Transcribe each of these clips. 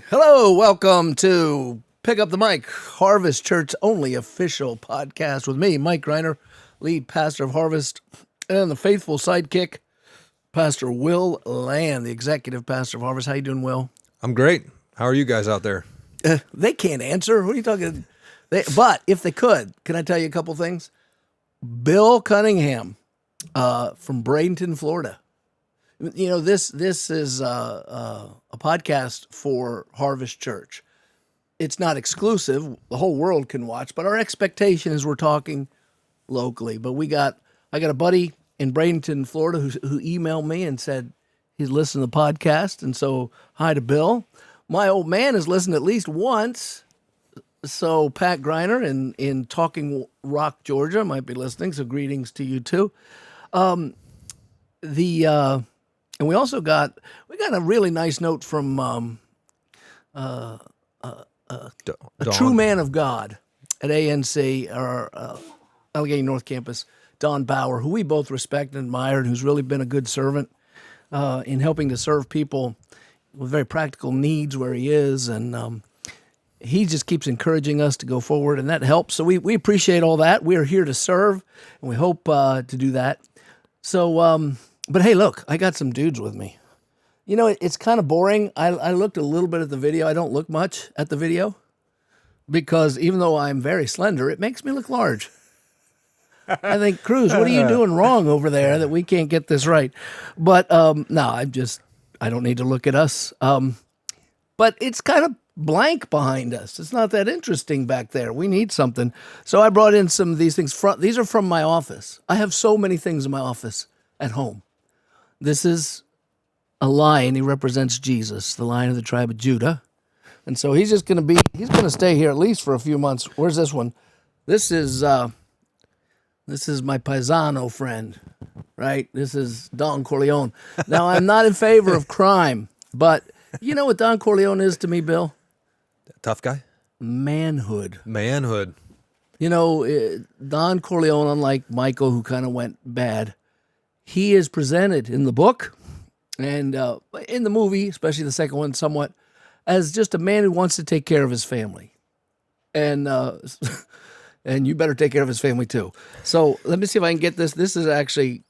Hello, welcome to Pick Up the Mic, Harvest Church only official podcast with me, Mike Greiner, lead pastor of Harvest, and the faithful sidekick, Pastor Will Land, the executive pastor of Harvest. How you doing, Will? I'm great. How are you guys out there? They can't answer. What are you talking? But if they could, can I tell you a couple things? Bill Cunningham from Bradenton, Florida. You know, this is a podcast for Harvest Church. It's not exclusive. The whole world can watch, but our expectation is we're talking locally. But I got a buddy in Bradenton, Florida, who emailed me and said he's listened to the podcast. And so, hi to Bill. My old man has listened at least once. So Pat Greiner in Talking Rock, Georgia, might be listening. So greetings to you too. And we also got a really nice note from a true man of God at ANC, or Allegheny North Campus, Don Bauer, who we both respect and admire, and who's really been a good servant in helping to serve people with very practical needs where he is. And he just keeps encouraging us to go forward, and that helps. So we appreciate all that. We are here to serve, and we hope to do that. So, but hey, look, I got some dudes with me. You know, it's kind of boring. I looked a little bit at the video. I don't look much at the video because even though I'm very slender, it makes me look large. I think, Cruz, what are you doing wrong over there that we can't get this right? But no, I don't need to look at us. But it's kind of blank behind us. It's not that interesting back there. We need something. So I brought in some of these things. These are from my office. I have so many things in my office at home. This is a lion. He represents Jesus, the Lion of the tribe of Judah. And so he's going to stay here at least for a few months. Where's this one? This is my paisano friend, right? This is Don Corleone. Now, I'm not in favor of crime, but you know what Don Corleone is to me, Bill? Tough guy? Manhood. Manhood. You know, Don Corleone, unlike Michael, who kind of went bad, he is presented in the book and in the movie, especially the second one, somewhat, as just a man who wants to take care of his family. And and you better take care of his family too. So let me see if I can get this. This is actually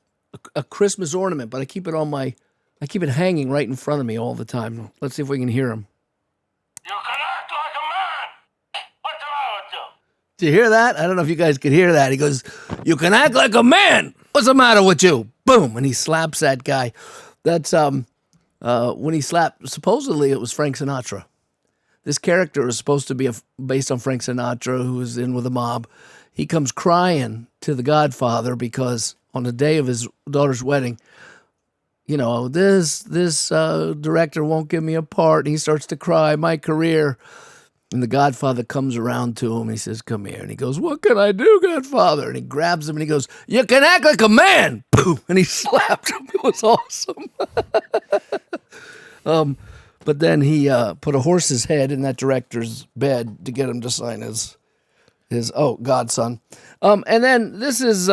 a Christmas ornament, but I keep it hanging right in front of me all the time. Let's see if we can hear him. You can act like a man. What's the matter with you? Did you hear that? I don't know if you guys could hear that. He goes, "You can act like a man. What's the matter with you?" Boom, and he slaps that guy. That's when he slapped. Supposedly, it was Frank Sinatra. This character is supposed to be based on Frank Sinatra, who was in with the mob. He comes crying to the Godfather because on the day of his daughter's wedding, you know, this director won't give me a part. And he starts to cry, my career. And the Godfather comes around to him and he says, "Come here." And he goes, "What can I do, Godfather?" And he grabs him and he goes, "You can act like a man." Boom. And he slapped him. It was awesome. But then he put a horse's head in that director's bed to get him to sign his godson. And then this is,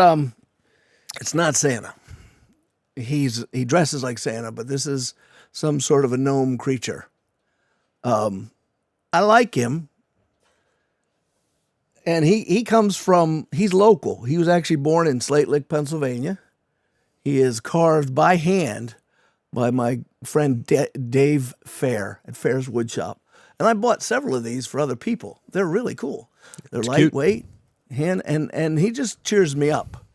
it's not Santa. He dresses like Santa, but this is some sort of a gnome creature. I like him. And he's local. He was actually born in Slate Lick, Pennsylvania. He is carved by hand by my friend Dave Fair at Fair's Woodshop. And I bought several of these for other people. They're really cool. They're lightweight. And he just cheers me up.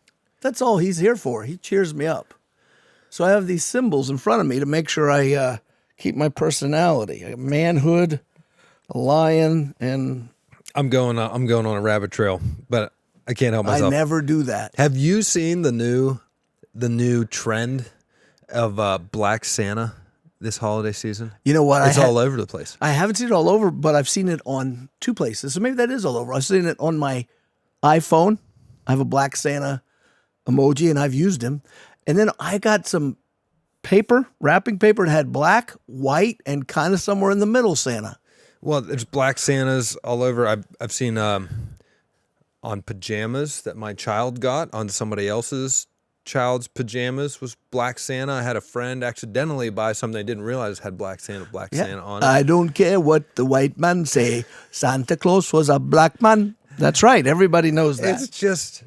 That's all he's here for. He cheers me up. So I have these symbols in front of me to make sure I keep my personality. A manhood, a lion, and I'm going on a rabbit trail, but I can't help myself. I never do that. Have you seen the new trend of Black Santa this holiday season? You know what? It's all over the place. I haven't seen it all over, but I've seen it on two places. So maybe that is all over. I've seen it on my iPhone. I have a Black Santa emoji, and I've used him. And then I got some wrapping paper that had black, white, and kind of somewhere in the middle Santa. Well, there's Black Santas all over. I've seen on pajamas that my child got on somebody else's child's pajamas was Black Santa. I had a friend accidentally buy something they didn't realize had Black Santa on it. I don't care what the white man say. Santa Claus was a black man. That's right. Everybody knows that. It's just,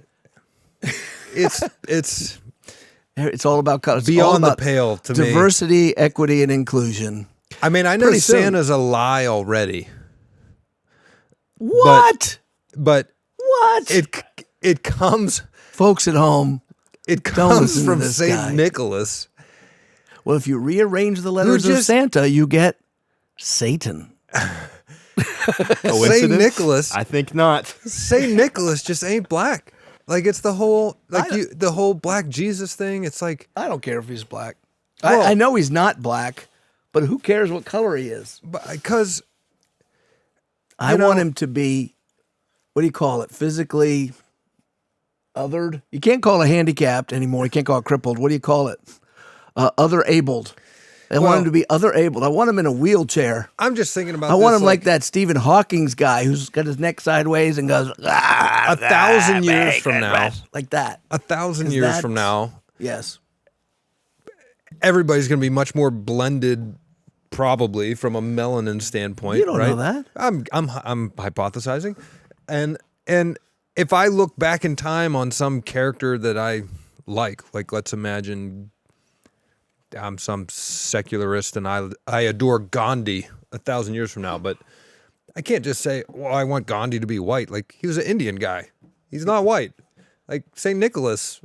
it's all about color. It's beyond all about the pale to me. diversity, equity, and inclusion. I mean, I know Pretty soon. Santa's a lie already. What? But What? it comes, Folks at home, it don't comes listen to from this Saint guy. Nicholas. well, if you rearrange the letters of just- Santa, you get Satan. Saint Nicholas. I think not. Saint Nicholas just ain't black. Like it's the whole the whole black Jesus thing. It's like I don't care if he's black. Well- I know he's not black, but who cares what color he is? because I know- want him to be, what do you call it, physically othered? You can't call it handicapped anymore. You can't call it crippled. What do you call it? Other-abled. I want Well- him to be other-abled. I want him in a wheelchair. I'm just thinking about. I want this, him like that Stephen Hawking's guy who's got his neck sideways and goes, 1,000 years from now. like that. 1,000 Is years that- from now, Yes. everybody's going to be much more blended, probably from a melanin standpoint. You don't right? know that. I'm hypothesizing, and if I look back in time on some character that I like let's imagine I'm some secularist and I adore Gandhi 1,000 years from now, but I can't just say, well, I want Gandhi to be white. Like he was an Indian guy. He's not white. Like St. Nicholas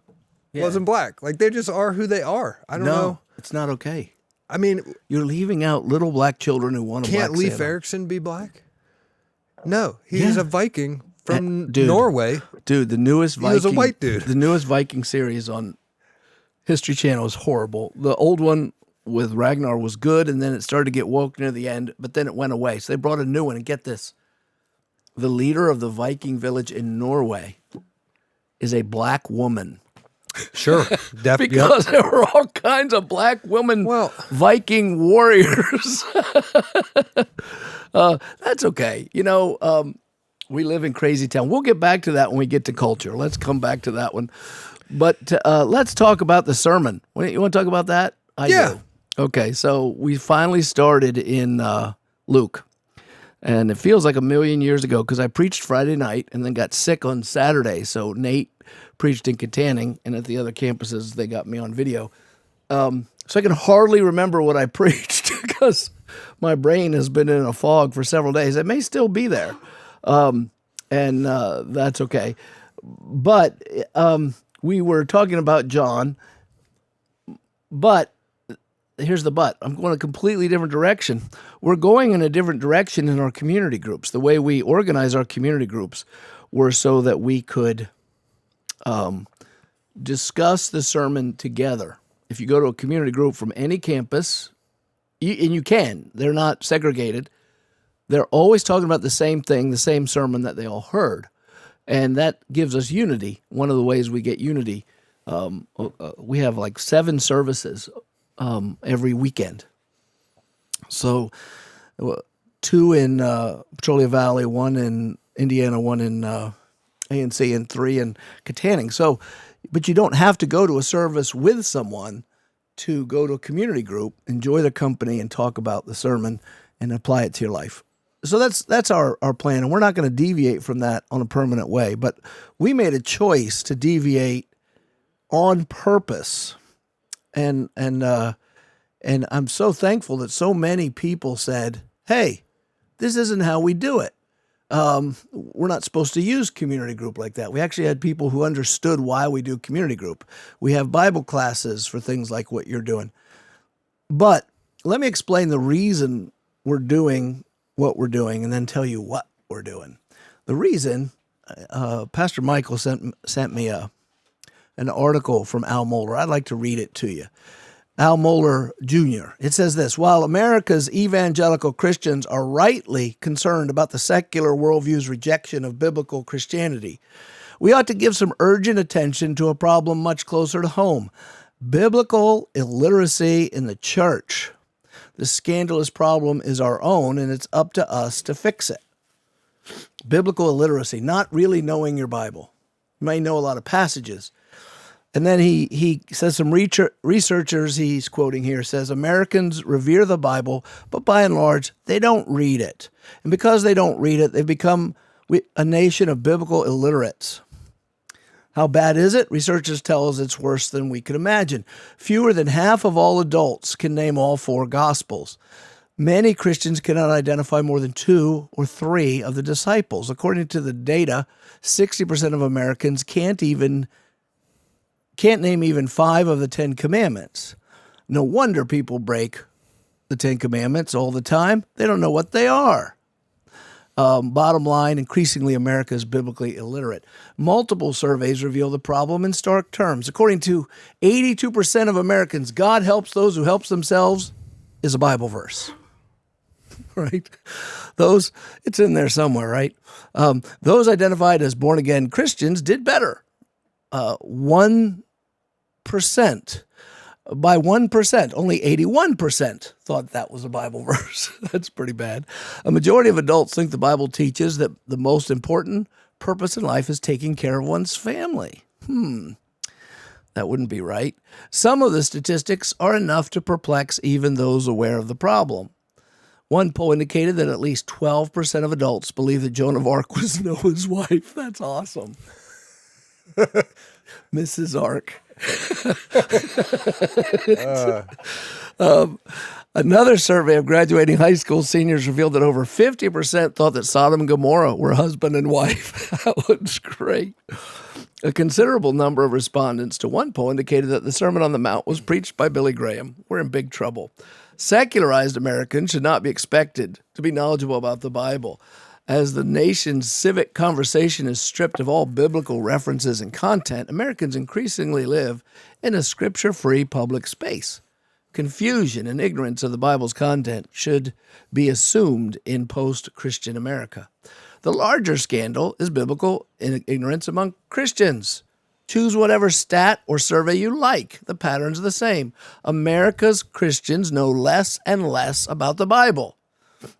wasn't black. Like they just are who they are. I don't know. It's not okay. I mean, You're leaving out little black children who want a can't black Leif Santa. Erikson be black? No, he's Yeah. a Viking from Dude. Norway. Dude, the newest Viking. He was a white dude. The newest Viking series on History Channel is horrible. The old one with Ragnar was good, and then it started to get woke near the end, but then it went away. So they brought a new one, and get this. The leader of the Viking village in Norway is a black woman. Sure, Because there were all kinds of black women Well- Viking warriors. That's okay. You know, we live in crazy town. We'll get back to that when we get to culture. Let's come back to that one. But let's talk about the sermon. You want to talk about that? Yeah. do. Okay, so we finally started in Luke. And it feels like a million years ago because I preached Friday night and then got sick on Saturday. So Nate preached in Katanning, and at the other campuses, they got me on video. So I can hardly remember what I preached because my brain has been in a fog for several days. It may still be there, and that's okay. But we were talking about John, but here's the but. I'm going a completely different direction. We're going in a different direction in our community groups. The way we organize our community groups were so that we could discuss the sermon together. If you go to a community group from any campus, and you can, they're not segregated, they're always talking about the same thing, the same sermon that they all heard. And that gives us unity. One of the ways we get unity, we have like 7 services every weekend. So 2 in Petrolia Valley, 1 in Indiana, 1 in ANC, and 3 in Katanning. So, but you don't have to go to a service with someone to go to a community group, enjoy their company, and talk about the sermon and apply it to your life. So that's our plan, and we're not going to deviate from that on a permanent way. But we made a choice to deviate on purpose, and I'm so thankful that so many people said, "Hey, this isn't how we do it. We're not supposed to use community group like that." We actually had people who understood why we do community group. We have Bible classes for things like what you're doing. But let me explain the reason we're doing what we're doing and then tell you what we're doing. The reason, Pastor Michael sent me an article from Al Mohler. I'd like to read it to you. Al Mohler Jr. It says this: while America's evangelical Christians are rightly concerned about the secular worldview's rejection of biblical Christianity, we ought to give some urgent attention to a problem much closer to home: biblical illiteracy in the church. This scandalous problem is our own, and it's up to us to fix it. Biblical illiteracy, not really knowing your Bible. You may know a lot of passages, And then he says some researchers he's quoting here says Americans revere the Bible, but by and large, they don't read it. And because they don't read it, they've become a nation of biblical illiterates. How bad is it? Researchers tell us it's worse than we could imagine. Fewer than half of all adults can name all 4 Gospels. Many Christians cannot identify more than 2 or 3 of the disciples. According to the data, 60% of Americans can't name even 5 of the 10 commandments. No wonder people break the 10 commandments all the time. They don't know what they are. Bottom line, increasingly America is biblically illiterate. Multiple surveys reveal the problem in stark terms. According to 82% of Americans, God helps those who help themselves is a Bible verse. Right? It's in there somewhere, right? Those identified as born-again Christians did better. 1%. By 1%, only 81% thought that was a Bible verse. That's pretty bad. A majority of adults think the Bible teaches that the most important purpose in life is taking care of one's family. That wouldn't be right. Some of the statistics are enough to perplex even those aware of the problem. One poll indicated that at least 12% of adults believe that Joan of Arc was Noah's wife. That's awesome. Mrs. Ark. Another survey of graduating high school seniors revealed that over 50% thought that Sodom and Gomorrah were husband and wife. That was great. A considerable number of respondents to one poll indicated that the Sermon on the Mount was preached by Billy Graham. We're in big trouble. Secularized Americans should not be expected to be knowledgeable about the Bible. As the nation's civic conversation is stripped of all biblical references and content, Americans increasingly live in a scripture-free public space. Confusion and ignorance of the Bible's content should be assumed in post-Christian America. The larger scandal is biblical ignorance among Christians. Choose whatever stat or survey you like. The pattern's the same. America's Christians know less and less about the Bible.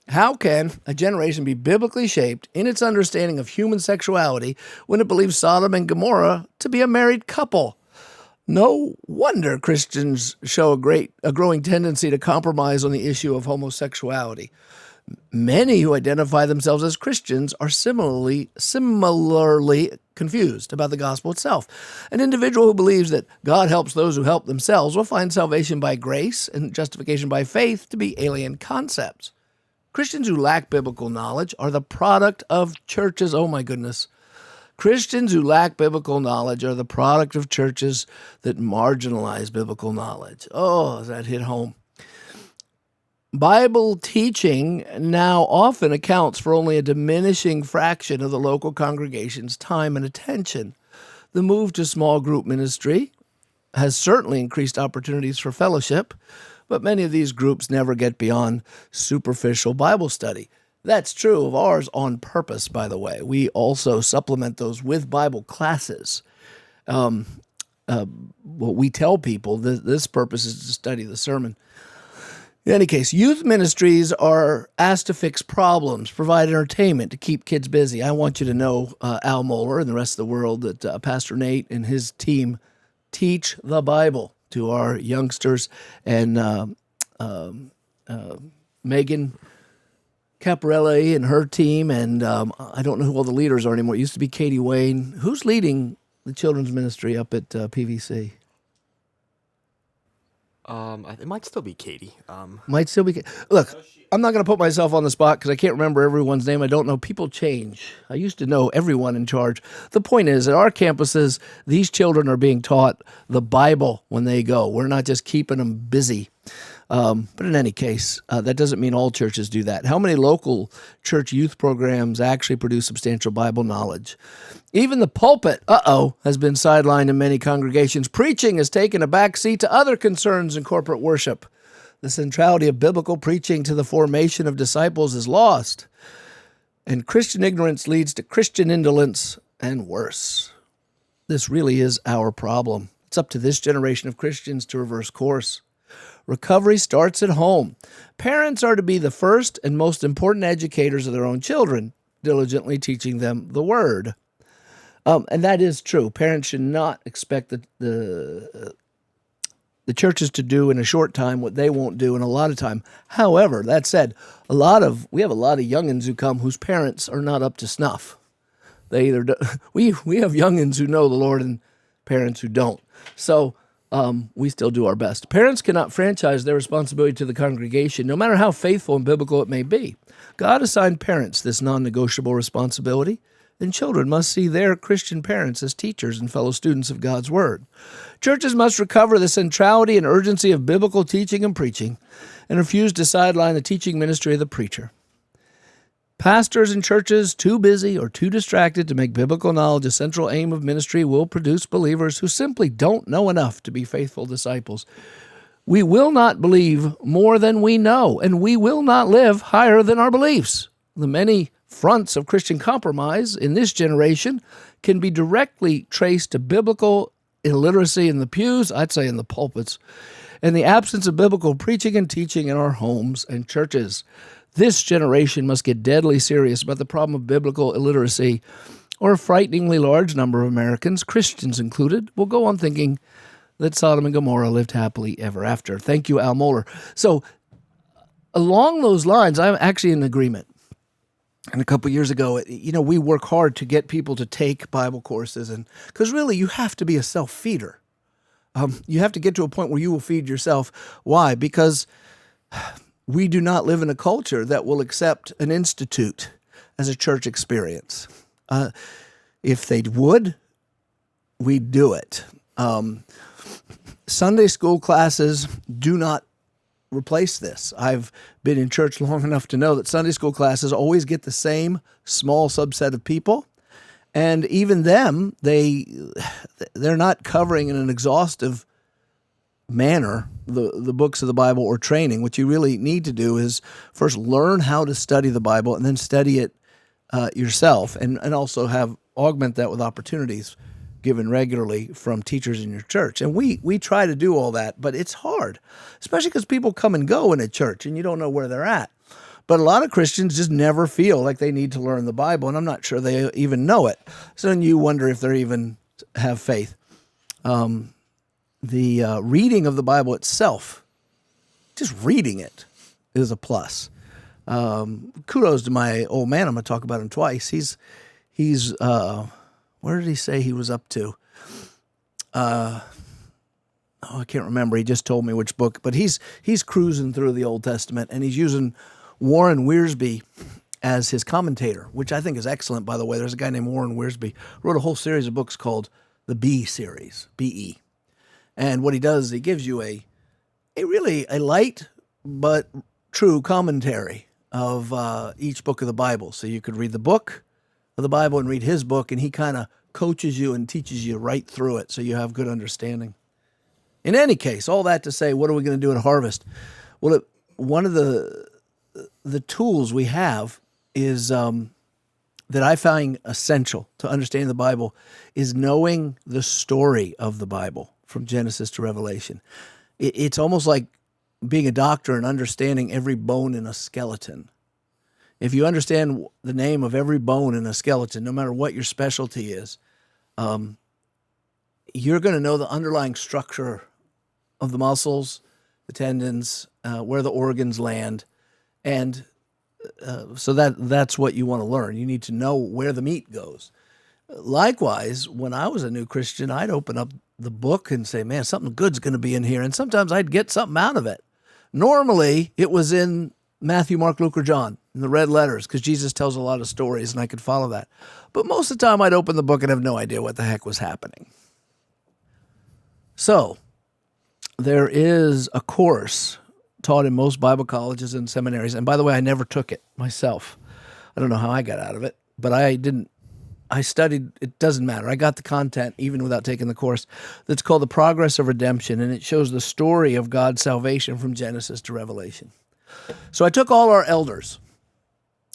How can a generation be biblically shaped in its understanding of human sexuality when it believes Sodom and Gomorrah to be a married couple? No wonder Christians show a growing tendency to compromise on the issue of homosexuality. Many who identify themselves as Christians are similarly confused about the gospel itself. An individual who believes that God helps those who help themselves will find salvation by grace and justification by faith to be alien concepts. Christians who lack biblical knowledge are the product of churches. Oh my goodness. Christians who lack biblical knowledge are the product of churches that marginalize biblical knowledge. Oh, that hit home. Bible teaching now often accounts for only a diminishing fraction of the local congregation's time and attention. The move to small group ministry has certainly increased opportunities for fellowship, but many of these groups never get beyond superficial Bible study. That's true of ours on purpose, by the way. We also supplement those with Bible classes. What we tell people, this purpose is to study the sermon. In any case, youth ministries are asked to fix problems, provide entertainment, to keep kids busy. I want you to know, Al Mohler and the rest of the world, that Pastor Nate and his team teach the Bible to our youngsters, and Megan Caparelli and her team, and I don't know who all the leaders are anymore. It used to be Katie Wayne. Who's leading the children's ministry up at PVC? It might still be Katie. Might still be. Look, I'm not going to put myself on the spot because I can't remember everyone's name. I don't know. People change. I used to know everyone in charge. The point is, at our campuses, these children are being taught the Bible when they go. We're not just keeping them busy. But in any case, that doesn't mean all churches do that. How many local church youth programs actually produce substantial Bible knowledge? Even the pulpit, has been sidelined in many congregations. Preaching has taken a back seat to other concerns in corporate worship. The centrality of biblical preaching to the formation of disciples is lost. And Christian ignorance leads to Christian indolence and worse. This really is our problem. It's up to this generation of Christians to reverse course. Recovery starts at home. Parents are to be the first and most important educators of their own children, diligently teaching them the Word. And that is true. Parents should not expect the churches to do in a short time what they won't do in a lot of time. However, that said, we have a lot of youngins who come whose parents are not up to snuff. They either we have youngins who know the Lord and parents who don't. So we still do our best. Parents cannot franchise their responsibility to the congregation, no matter how faithful and biblical it may be. God assigned parents this non-negotiable responsibility, and children must see their Christian parents as teachers and fellow students of God's Word. Churches must recover the centrality and urgency of biblical teaching and preaching and refuse to sideline the teaching ministry of the preacher. Pastors and churches too busy or too distracted to make biblical knowledge a central aim of ministry will produce believers who simply don't know enough to be faithful disciples. We will not believe more than we know, and we will not live higher than our beliefs. The many fronts of Christian compromise in this generation can be directly traced to biblical illiteracy in the pews, I'd say in the pulpits, and the absence of biblical preaching and teaching in our homes and churches. This generation must get deadly serious about the problem of biblical illiteracy, or a frighteningly large number of Americans, Christians included, will go on thinking that Sodom and Gomorrah lived happily ever after. Thank you, Al Mohler. So along those lines, I'm actually in agreement. And a couple of years ago, we work hard to get people to take Bible courses, and because really you have to be a self-feeder. You have to get to a point where you will feed yourself. Why? Because we do not live in a culture that will accept an institute as a church experience. If they would, we'd do it. Sunday school classes do not replace this. I've been in church long enough to know that Sunday school classes always get the same small subset of people, and even them, they're not covering in an exhaustive manner the books of the Bible or training. What you really need to do is first learn how to study the Bible and then study it yourself, and also augment that with opportunities given regularly from teachers in your church. And we try to do all that, but it's hard, especially because people come and go in a church and you don't know where they're at. But a lot of Christians just never feel like they need to learn the Bible, and I'm not sure they even know it. So then you wonder if they even have faith. The reading of the Bible itself, just reading it, is a plus. Kudos to my old man. I'm going to talk about him twice. He's where did he say he was up to? I can't remember. He just told me which book, but he's cruising through the Old Testament, and he's using Warren Wiersbe as his commentator, which I think is excellent, by the way. There's a guy named Warren Wiersbe, wrote a whole series of books called the B series, B-E. And what he does is he gives you a light but true commentary of each book of the Bible. So you could read the book of the Bible and read his book, and he kind of coaches you and teaches you right through it so you have good understanding. In any case, all that to say, what are we going to do at Harvest? Well, one of the tools we have is that I find essential to understanding the Bible is knowing the story of the Bible from Genesis to Revelation. It's almost like being a doctor and understanding every bone in a skeleton. If you understand the name of every bone in a skeleton, no matter what your specialty is, you're going to know the underlying structure of the muscles, the tendons, where the organs land. And so that's what you want to learn. You need to know where the meat goes. Likewise, when I was a new Christian, I'd open up the book and say, man, something good's going to be in here. And sometimes I'd get something out of it. Normally, it was in Matthew, Mark, Luke, or John, in the red letters, because Jesus tells a lot of stories, and I could follow that. But most of the time, I'd open the book and have no idea what the heck was happening. So, there is a course taught in most Bible colleges and seminaries, and by the way, I never took it myself. I don't know how I got out of it, but I didn't. I studied, it doesn't matter. I got the content even without taking the course. That's called The Progress of Redemption, and it shows the story of God's salvation from Genesis to Revelation. So I took all our elders,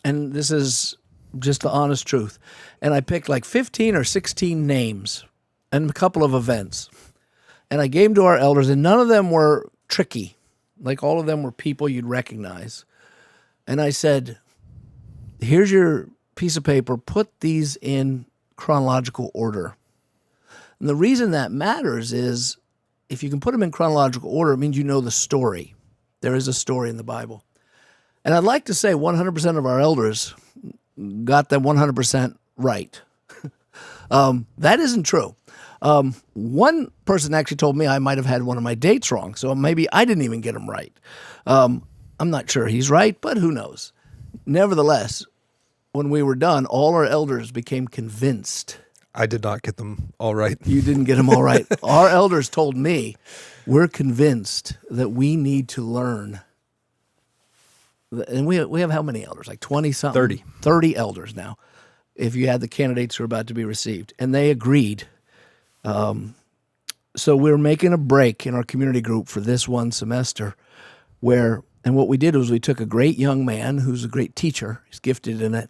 and this is just the honest truth, and I picked like 15 or 16 names and a couple of events, and I gave them to our elders, and none of them were tricky. Like all of them were people you'd recognize. And I said, here's your piece of paper, put these in chronological order. And the reason that matters is if you can put them in chronological order, it means you know the story. There is a story in the Bible. And I'd like to say 100% of our elders got them 100% right. That isn't true. One person actually told me I might have had one of my dates wrong, so maybe I didn't even get them right. I'm not sure he's right, but who knows? Nevertheless, when we were done, all our elders became convinced. I did not get them all right. You didn't get them all right. Our elders told me, we're convinced that we need to learn. And we have how many elders? Like 20-something? 30. 30 elders now, if you had the candidates who are about to be received. And they agreed. So we're making a break in our community group for this one semester and what we did was we took a great young man who's a great teacher, he's gifted in it,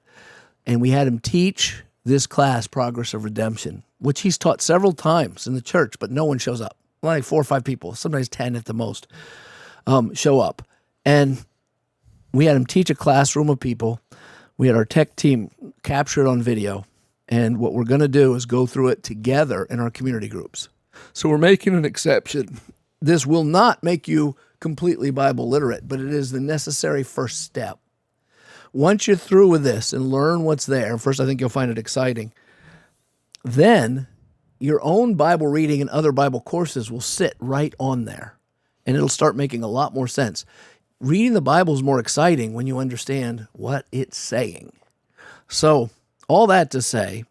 and we had him teach this class, Progress of Redemption, which he's taught several times in the church, but no one shows up. Like 4 or 5 people, sometimes 10 at the most, show up. And we had him teach a classroom of people. We had our tech team capture it on video. And what we're going to do is go through it together in our community groups. So we're making an exception. This will not make you completely Bible literate, but it is the necessary first step. Once you're through with this and learn what's there, first I think you'll find it exciting, then your own Bible reading and other Bible courses will sit right on there, and it'll start making a lot more sense. Reading the Bible is more exciting when you understand what it's saying. So all that to say,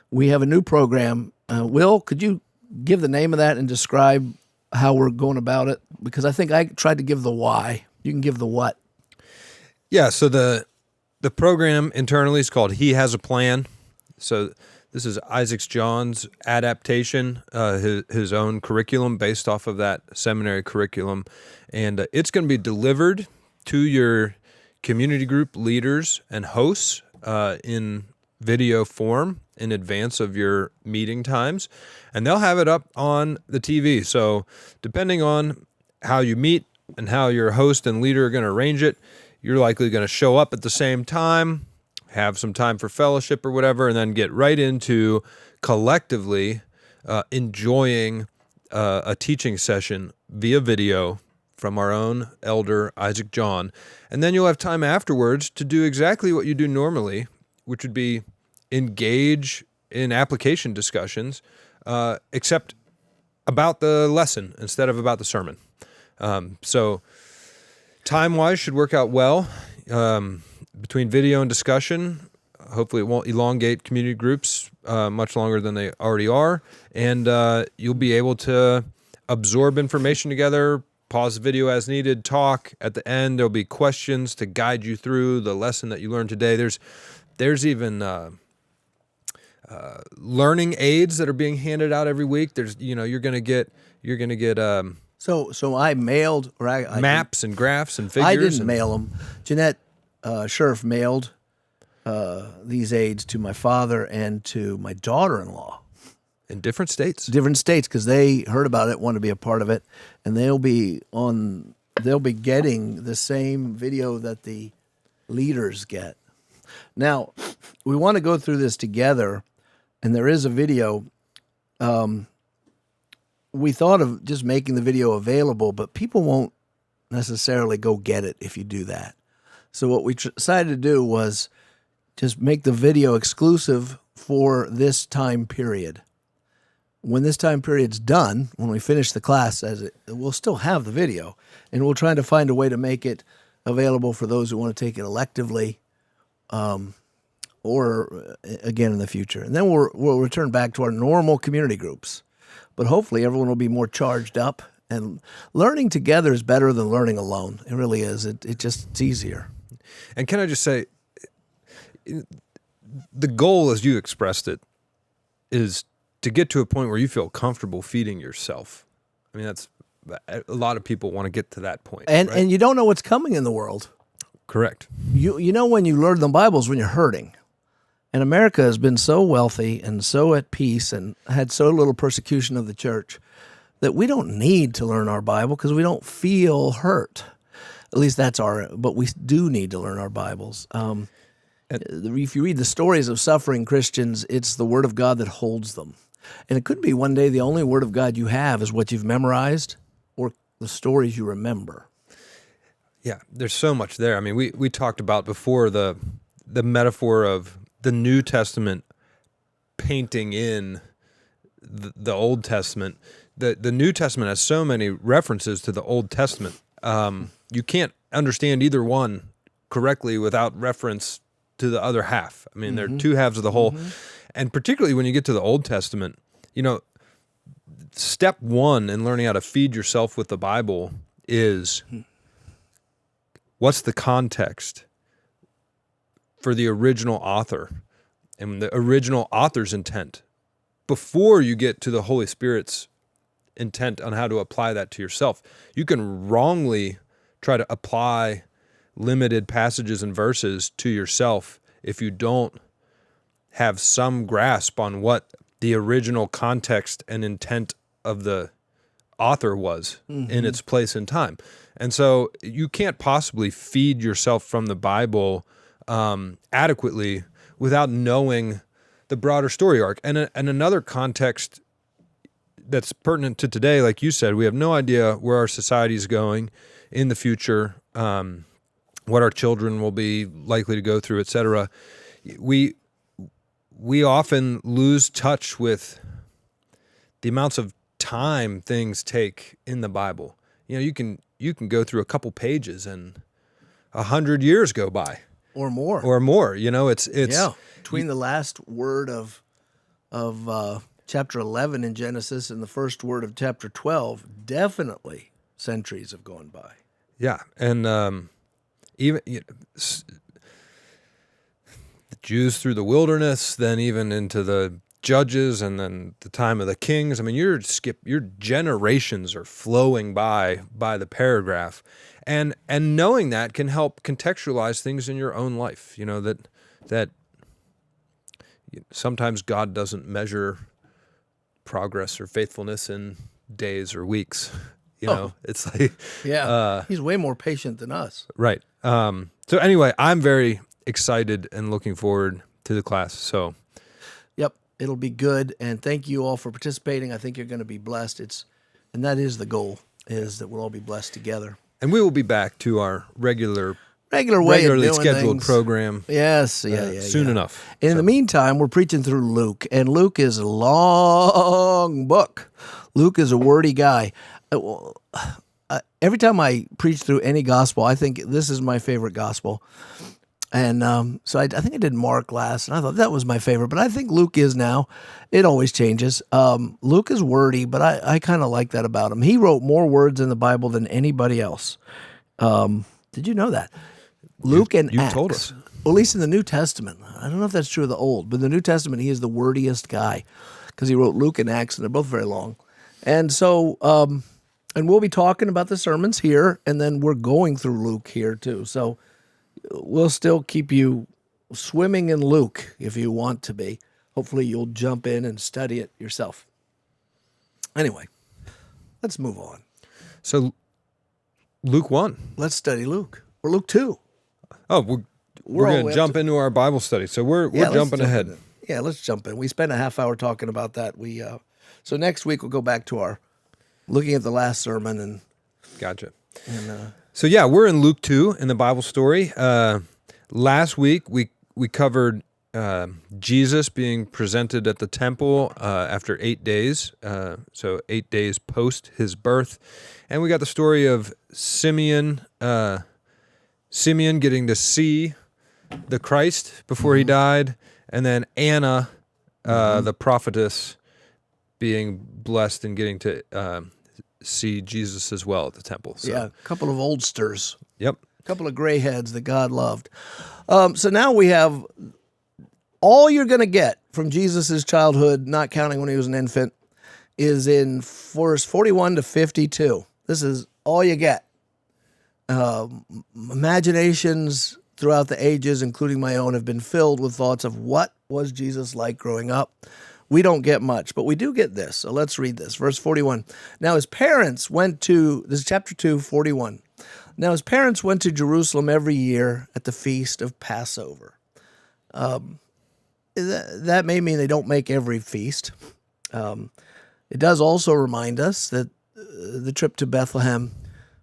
we have a new program. Will, could you give the name of that and describe how we're going about it? Because I think I tried to give the why. You can give the what. Yeah, so the program internally is called He Has a Plan. So this is Isaac John's adaptation, his own curriculum based off of that seminary curriculum. And it's going to be delivered to your community group leaders and hosts in video form in advance of your meeting times. And they'll have it up on the TV. So depending on how you meet and how your host and leader are going to arrange it, you're likely going to show up at the same time, have some time for fellowship or whatever, and then get right into collectively enjoying a teaching session via video from our own elder, Isaac John. And then you'll have time afterwards to do exactly what you do normally, which would be engage in application discussions, except about the lesson instead of about the sermon. So time-wise should work out well. Between video and discussion, hopefully it won't elongate community groups much longer than they already are, and you'll be able to absorb information together, pause the video as needed, talk. At the end, there'll be questions to guide you through the lesson that you learned today. There's even learning aids that are being handed out every week. You're gonna get So I mailed, or I maps and graphs and figures. I didn't mail them. Jeanette Scherf mailed these aids to my father and to my daughter-in-law. In different states. Different states, because they heard about it, wanted to be a part of it, and they'll be getting the same video that the leaders get. Now, we want to go through this together, and there is a video. We thought of just making the video available, but people won't necessarily go get it if you do that. So what we decided to do was just make the video exclusive for this time period. When this time period's done, when we finish the class, we'll still have the video, and we'll try to find a way to make it available for those who want to take it electively, or again in the future. And then we'll return back to our normal community groups. But hopefully everyone will be more charged up, and learning together is better than learning alone. It really is. It's easier. And can I just say, the goal, as you expressed it, is to get to a point where you feel comfortable feeding yourself. I mean, that's a lot of people want to get to that point. And right? and you don't know what's coming in the world. Correct. You know when you learn the Bible is when you're hurting. And America has been so wealthy and so at peace and had so little persecution of the church that we don't need to learn our Bible because we don't feel hurt. At least but we do need to learn our Bibles. And If you read the stories of suffering Christians, it's the Word of God that holds them. And it could be one day the only Word of God you have is what you've memorized or the stories you remember. Yeah, there's so much there. I mean, we talked about before the metaphor of the New Testament painting in the Old Testament. The New Testament has so many references to the Old Testament. You can't understand either one correctly without reference to the other half. I mean, they're two halves of the whole. And particularly when you get to the Old Testament, step one in learning how to feed yourself with the Bible is what's the context for the original author and the original author's intent before you get to the Holy Spirit's intent on how to apply that to yourself. You can wrongly try to apply limited passages and verses to yourself if you don't have some grasp on what the original context and intent of the author was in its place in time. And so you can't possibly feed yourself from the Bible adequately without knowing the broader story arc. And another context that's pertinent to today, like you said, we have no idea where our society is going in the future, what our children will be likely to go through, et cetera. We often lose touch with the amounts of time things take in the Bible. You can go through a couple pages and 100 years go by, Or more. It's between the last word of chapter 11 in Genesis and the first word of chapter 12, definitely centuries have gone by. Yeah, and even the Jews through the wilderness, then even into the Judges, and then the time of the kings. I mean, your generations are flowing by the paragraph, and knowing that can help contextualize things in your own life. That sometimes God doesn't measure progress or faithfulness in days or weeks. It's like He's way more patient than us. right. So anyway, I'm very excited and looking forward to the class. So. Yep, it'll be good, and thank you all for participating. I think you're going to be blessed. And that is the goal, is that we'll all be blessed together. And we will be back to our regularly way of doing scheduled things. Program. Yes, soon enough. And in the meantime, we're preaching through Luke, and Luke is a long book. Luke is a wordy guy. Every time I preach through any gospel, I think this is my favorite gospel. And so I think I did Mark last, and I thought that was my favorite. But I think Luke is now. It always changes. Luke is wordy, but I kind of like that about him. He wrote more words in the Bible than anybody else. Did you know that? Luke and Acts. You told us. Well, at least in the New Testament. I don't know if that's true of the Old, but in the New Testament, he is the wordiest guy because he wrote Luke and Acts, and they're both very long. And so, and we'll be talking about the sermons here, and then we're going through Luke here too. So we'll still keep you swimming in Luke if you want to be. Hopefully you'll jump in and study it yourself. Anyway, let's move on. So Luke 1. Let's study Luke. Or Luke 2. Oh, we're going to jump into our Bible study. So we're jumping ahead. Yeah, let's jump in. We spent a half hour talking about that. So next week we'll go back to our looking at the last sermon and gotcha. And so yeah, we're in Luke 2 in the Bible story. Last week we covered Jesus being presented at the temple after 8 days, so 8 days post his birth, and we got the story of Simeon getting to see the Christ before he died, and then Anna, the prophetess, being blessed and getting to see Jesus as well at the temple. So. Yeah, a couple of oldsters. Yep. A couple of gray heads that God loved. So now we have all you're going to get from Jesus' childhood, not counting when he was an infant, is in verse 41 to 52. This is all you get. Imaginations throughout the ages, including my own, have been filled with thoughts of what was Jesus like growing up. We don't get much, but we do get this. So let's read this. Verse 41. Now his parents went to, this is chapter 2, 41. Now his parents went to Jerusalem every year at the feast of Passover. That may mean they don't make every feast. It does also remind us that the trip to Bethlehem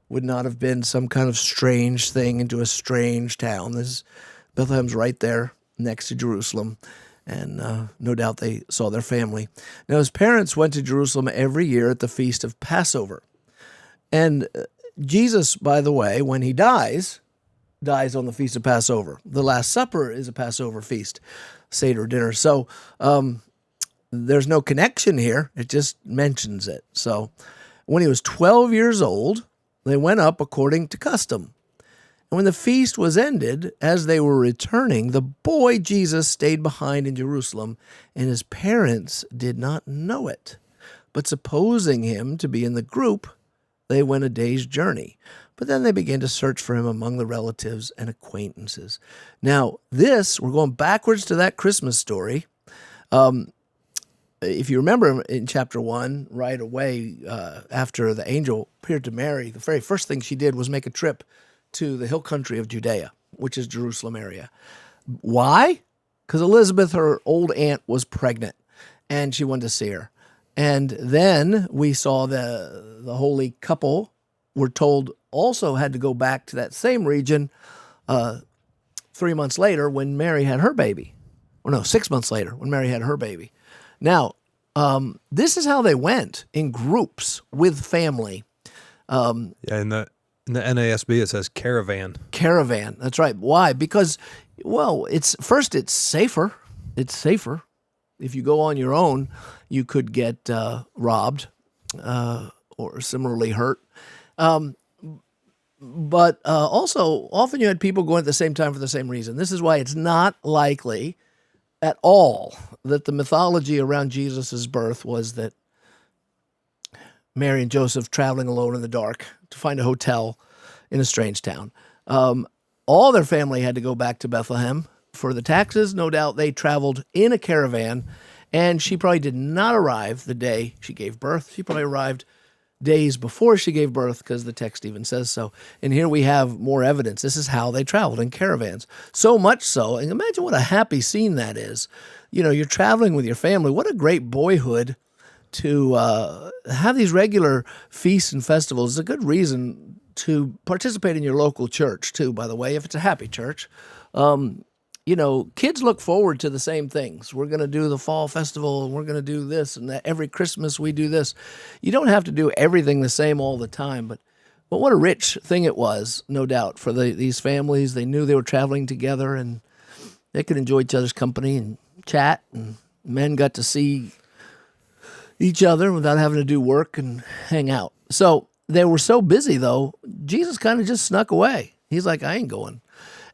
would not have been some kind of strange thing into a strange town. Bethlehem's right there next to Jerusalem, and no doubt they saw their family. Now, his parents went to Jerusalem every year at the feast of Passover. And Jesus, by the way, when he dies on the feast of Passover. The Last Supper is a Passover feast, Seder dinner. So there's no connection here. It just mentions it. So when he was 12 years old, they went up according to custom. And when the feast was ended, as they were returning, the boy Jesus stayed behind in Jerusalem, and his parents did not know it. But supposing him to be in the group, they went a day's journey. But then they began to search for him among the relatives and acquaintances. Now, we're going backwards to that Christmas story. If you remember in chapter 1, right away after the angel appeared to Mary, the very first thing she did was make a trip to the hill country of Judea, which is Jerusalem area. Why? Because Elizabeth, her old aunt, was pregnant, and she wanted to see her. And then we saw the holy couple were told also had to go back to that same region 3 months later when Mary had her baby. Or no, 6 months later when Mary had her baby. Now, this is how they went, in groups with family. In the NASB it says caravan. Caravan, that's right. Why? Because, well, it's safer. It's safer. If you go on your own, you could get robbed or similarly hurt. But also, often you had people going at the same time for the same reason. This is why it's not likely at all that the mythology around Jesus' birth was that Mary and Joseph traveling alone in the dark to find a hotel in a strange town. All their family had to go back to Bethlehem for the taxes. No doubt they traveled in a caravan, and she probably did not arrive the day she gave birth. She probably arrived days before she gave birth, because the text even says so. And here we have more evidence. This is how they traveled, in caravans. So much so, and imagine what a happy scene that is. You know, you're traveling with your family. What a great boyhood to have these regular feasts and festivals. It's a good reason to participate in your local church, too, by the way, if it's a happy church. You know, kids look forward to the same things. We're going to do the fall festival, and we're going to do this, and that. Every Christmas we do this. You don't have to do everything the same all the time, but what a rich thing it was, no doubt, for these families. They knew they were traveling together, and they could enjoy each other's company and chat, and men got to see each other without having to do work and hang out. So they were so busy, though, Jesus kind of just snuck away. He's like, I ain't going.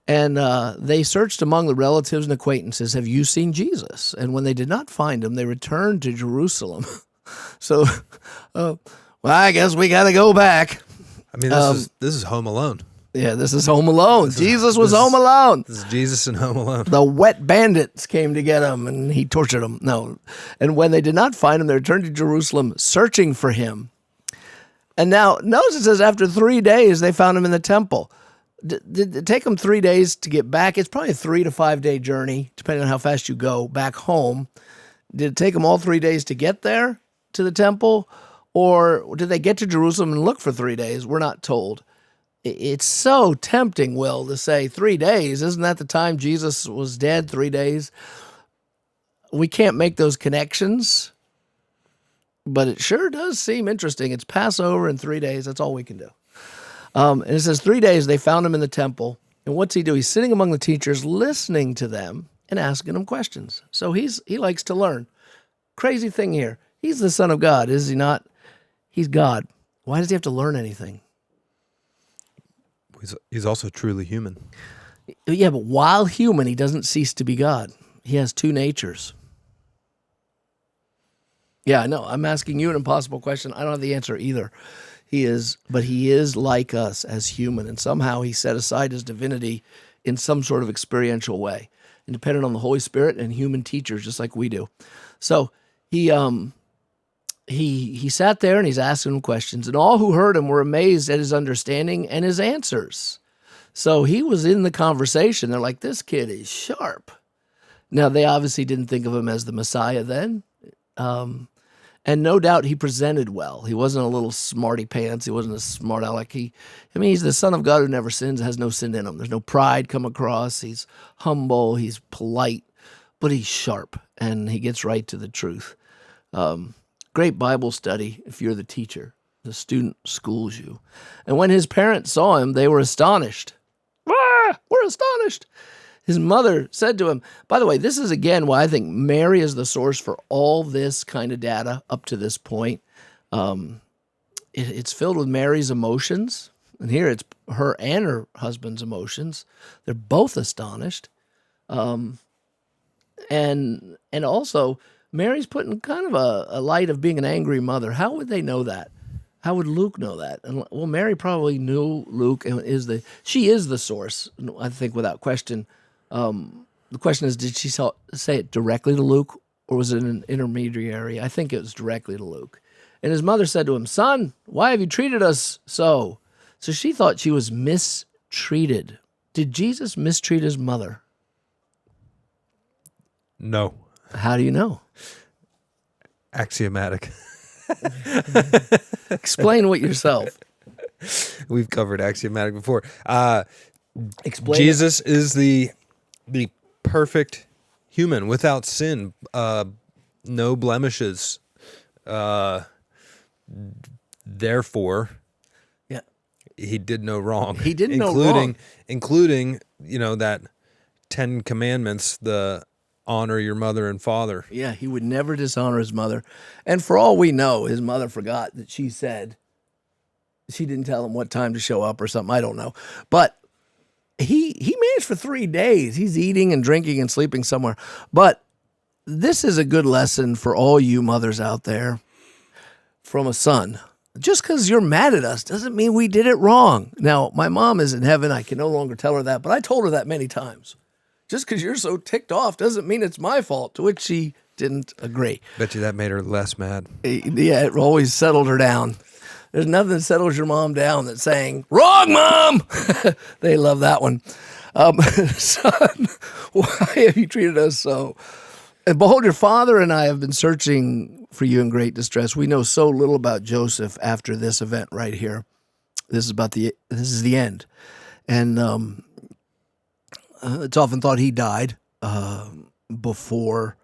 And they searched among the relatives and acquaintances, have you seen Jesus? And when they did not find him, they returned to Jerusalem. So, well, I guess we got to go back. I mean, this is Home Alone. Yeah, this is Home Alone. Jesus was Home Alone. This is Jesus and Home Alone. The wet bandits came to get him, and he tortured them. No. And when they did not find him, they returned to Jerusalem, searching for him. And now, notice it says after 3 days, they found him in the temple. Did it take them 3 days to get back? It's probably a 3 to 5 day journey, depending on how fast you go back home. Did it take them all 3 days to get there to the temple? Or did they get to Jerusalem and look for 3 days? We're not told. It's so tempting, Will, to say 3 days. Isn't that the time Jesus was dead, 3 days? We can't make those connections, but it sure does seem interesting. It's Passover in 3 days. That's all we can do. And it says 3 days they found him in the temple. And what's he do? He's sitting among the teachers, listening to them and asking them questions. So he likes to learn. Crazy thing here. He's the Son of God, is he not? He's God. Why does he have to learn anything? He's also truly human. Yeah, but while human, he doesn't cease to be God. He has two natures. Yeah, I know. I'm asking you an impossible question. I don't have the answer either. He is like us as human, and somehow he set aside his divinity in some sort of experiential way, and dependent on the Holy Spirit and human teachers, just like we do. So he sat there and he's asking them questions, and all who heard him were amazed at his understanding and his answers. So he was in the conversation. They're like, this kid is sharp. Now, they obviously didn't think of him as the Messiah then. And no doubt he presented well. He wasn't a little smarty pants. He wasn't a smart aleck. He's the Son of God who never sins, has no sin in him. There's no pride come across. He's humble. He's polite, but he's sharp, and he gets right to the truth. Great Bible study if you're the teacher. The student schools you. And when his parents saw him, they were astonished. We're astonished. His mother said to him, by the way, this is again why I think Mary is the source for all this kind of data up to this point. It's filled with Mary's emotions. And here it's her and her husband's emotions. They're both astonished. And also, Mary's put in kind of a light of being an angry mother. How would they know that? How would Luke know that? And, well, Mary probably knew Luke and she is the source, I think, without question. The question is, did she say it directly to Luke, or was it an intermediary? I think it was directly to Luke. And his mother said to him, son, why have you treated us so? So she thought she was mistreated. Did Jesus mistreat his mother? No. How do you know? Axiomatic. Explain what yourself. We've covered axiomatic before. Explain. Jesus is the perfect human without sin, no blemishes. Therefore, yeah, he did no wrong. He didn't know wrong. Including, that 10 commandments, the honor your mother and father. Yeah, he would never dishonor his mother. And for all we know, his mother forgot that she said she didn't tell him what time to show up or something. I don't know. But he managed for 3 days. He's eating and drinking and sleeping somewhere. But this is a good lesson for all you mothers out there from a son. Just because you're mad at us doesn't mean we did it wrong. Now, my mom is in heaven. I can no longer tell her that, but I told her that many times. Just because you're so ticked off doesn't mean it's my fault, to which she didn't agree. Bet you that made her less mad. Yeah, it always settled her down. There's nothing that settles your mom down than saying, wrong, Mom! They love that one. Son, why have you treated us so? And behold, your father and I have been searching for you in great distress. We know so little about Joseph after this event right here. This is the end. And it's often thought he died before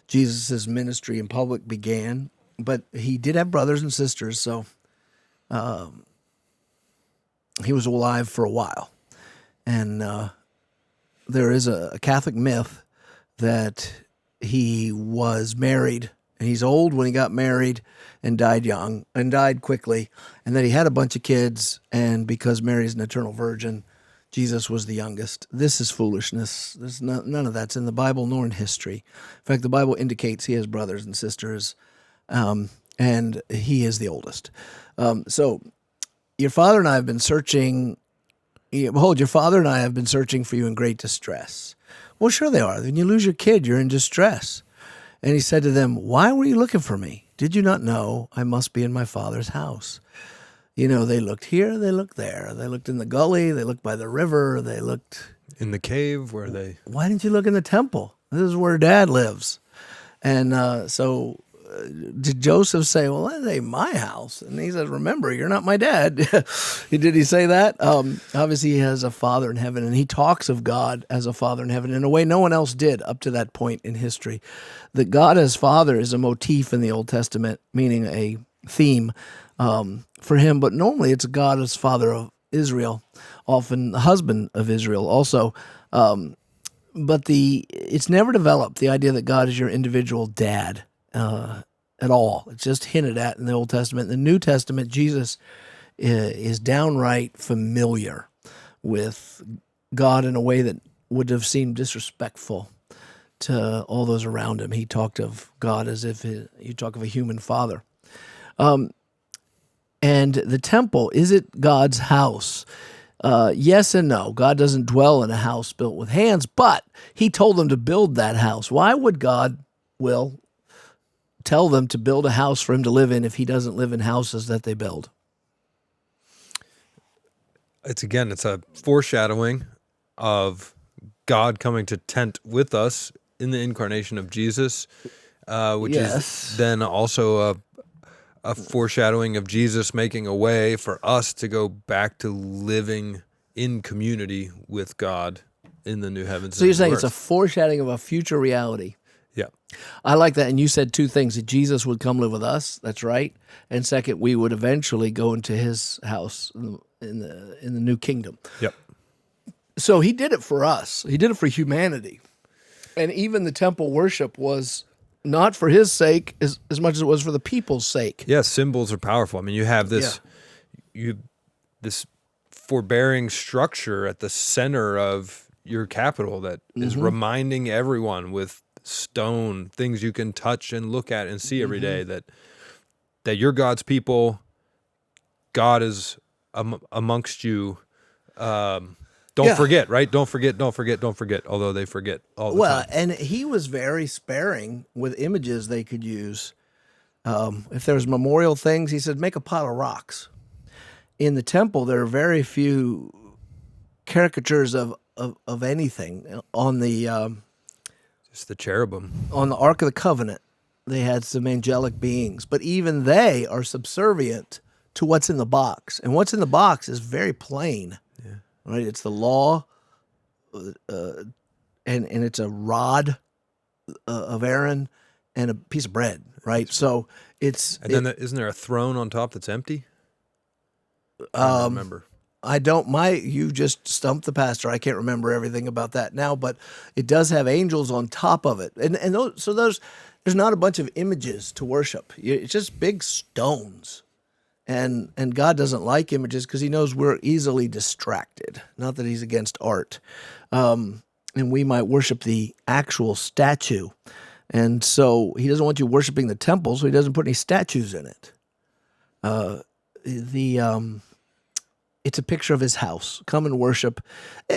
Jesus' ministry in public began. But he did have brothers and sisters, so he was alive for a while. And there is a Catholic myth that he was married, and he's old when he got married and died young and died quickly, and that he had a bunch of kids, and because Mary's an eternal virgin, Jesus was the youngest. This is foolishness. There's none of that's in the Bible nor in history. In fact, the Bible indicates he has brothers and sisters, and he is the oldest. So your father and I have been searching. Behold, your father and I have been searching for you in great distress. Well, sure they are. When you lose your kid, you're in distress. And he said to them, why were you looking for me? Did you not know I must be in my father's house? They looked here, they looked there. They looked in the gully, they looked by the river, they looked in the cave where they... Why didn't you look in the temple? This is where Dad lives. And so did Joseph say, well, that ain't my house? And he says, remember, you're not my dad. Did he say that? Obviously, he has a father in heaven, and he talks of God as a father in heaven in a way no one else did up to that point in history. That God as father is a motif in the Old Testament, meaning a theme for him, but normally it's God as father of Israel, often the husband of Israel also. But it's never developed, the idea that God is your individual dad at all. It's just hinted at in the Old Testament. In the New Testament, Jesus is downright familiar with God in a way that would have seemed disrespectful to all those around him. He talked of God as if you talk of a human father. And the temple, is it God's house? Yes and no. God doesn't dwell in a house built with hands, but he told them to build that house. Why would God tell them to build a house for him to live in if he doesn't live in houses that they build? It's a foreshadowing of God coming to tent with us in the incarnation of Jesus, which Yes. is then also a foreshadowing of Jesus making a way for us to go back to living in community with God in the new heavens. So you're and new saying it's a earth. foreshadowing of a future reality. Yeah. I like that. And you said two things: that Jesus would come live with us. That's right. And second, we would eventually go into his house in the new kingdom. Yep. So he did it for us. He did it for humanity. And even the temple worship was not for his sake as much as it was for the people's sake. Yeah, symbols are powerful. I mean, you have this this forbearing structure at the center of your capital that is reminding everyone with stone things you can touch and look at and see every day that you're God's people. God is amongst you. Don't forget, right? Don't forget. Although they forget all the time. And he was very sparing with images they could use. If there was memorial things, he said, make a pile of rocks. In the temple, there are very few caricatures of anything. On the Just the cherubim. on the Ark of the Covenant, they had some angelic beings, but even they are subservient to what's in the box. And what's in the box is very plain. Yeah. Right? It's the law, and it's a rod of Aaron and a piece of bread, right? So it's... And then isn't there a throne on top that's empty? I don't remember. I don't. You just stumped the pastor. I can't remember everything about that now, but it does have angels on top of it, and those. There's not a bunch of images to worship. It's just big stones, and God doesn't like images because He knows we're easily distracted. Not that He's against art, and we might worship the actual statue, and so He doesn't want you worshiping the temple, so He doesn't put any statues in it. It's a picture of his house. Come and worship.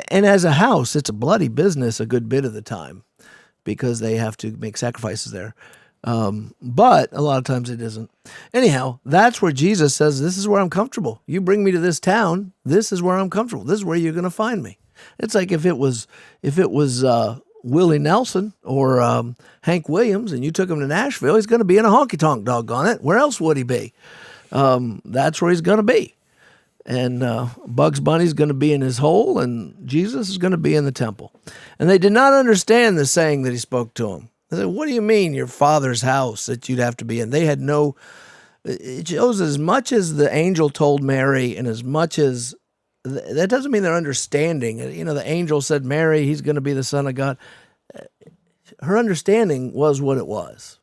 And as a house, it's a bloody business a good bit of the time because they have to make sacrifices there. But a lot of times it isn't. Anyhow, that's where Jesus says, this is where I'm comfortable. You bring me to this town, this is where I'm comfortable. This is where you're going to find me. It's like if it was Willie Nelson or Hank Williams and you took him to Nashville, he's going to be in a honky-tonk, doggone it. Where else would he be? That's where he's going to be. And Bugs Bunny's going to be in his hole, and Jesus is going to be in the temple. And they did not understand the saying that he spoke to them. They said, what do you mean, your father's house that you'd have to be in? They had no... It shows as much as the angel told Mary, and as much as... That doesn't mean they're understanding. You know, the angel said, Mary, he's going to be the Son of God. Her understanding was what it was.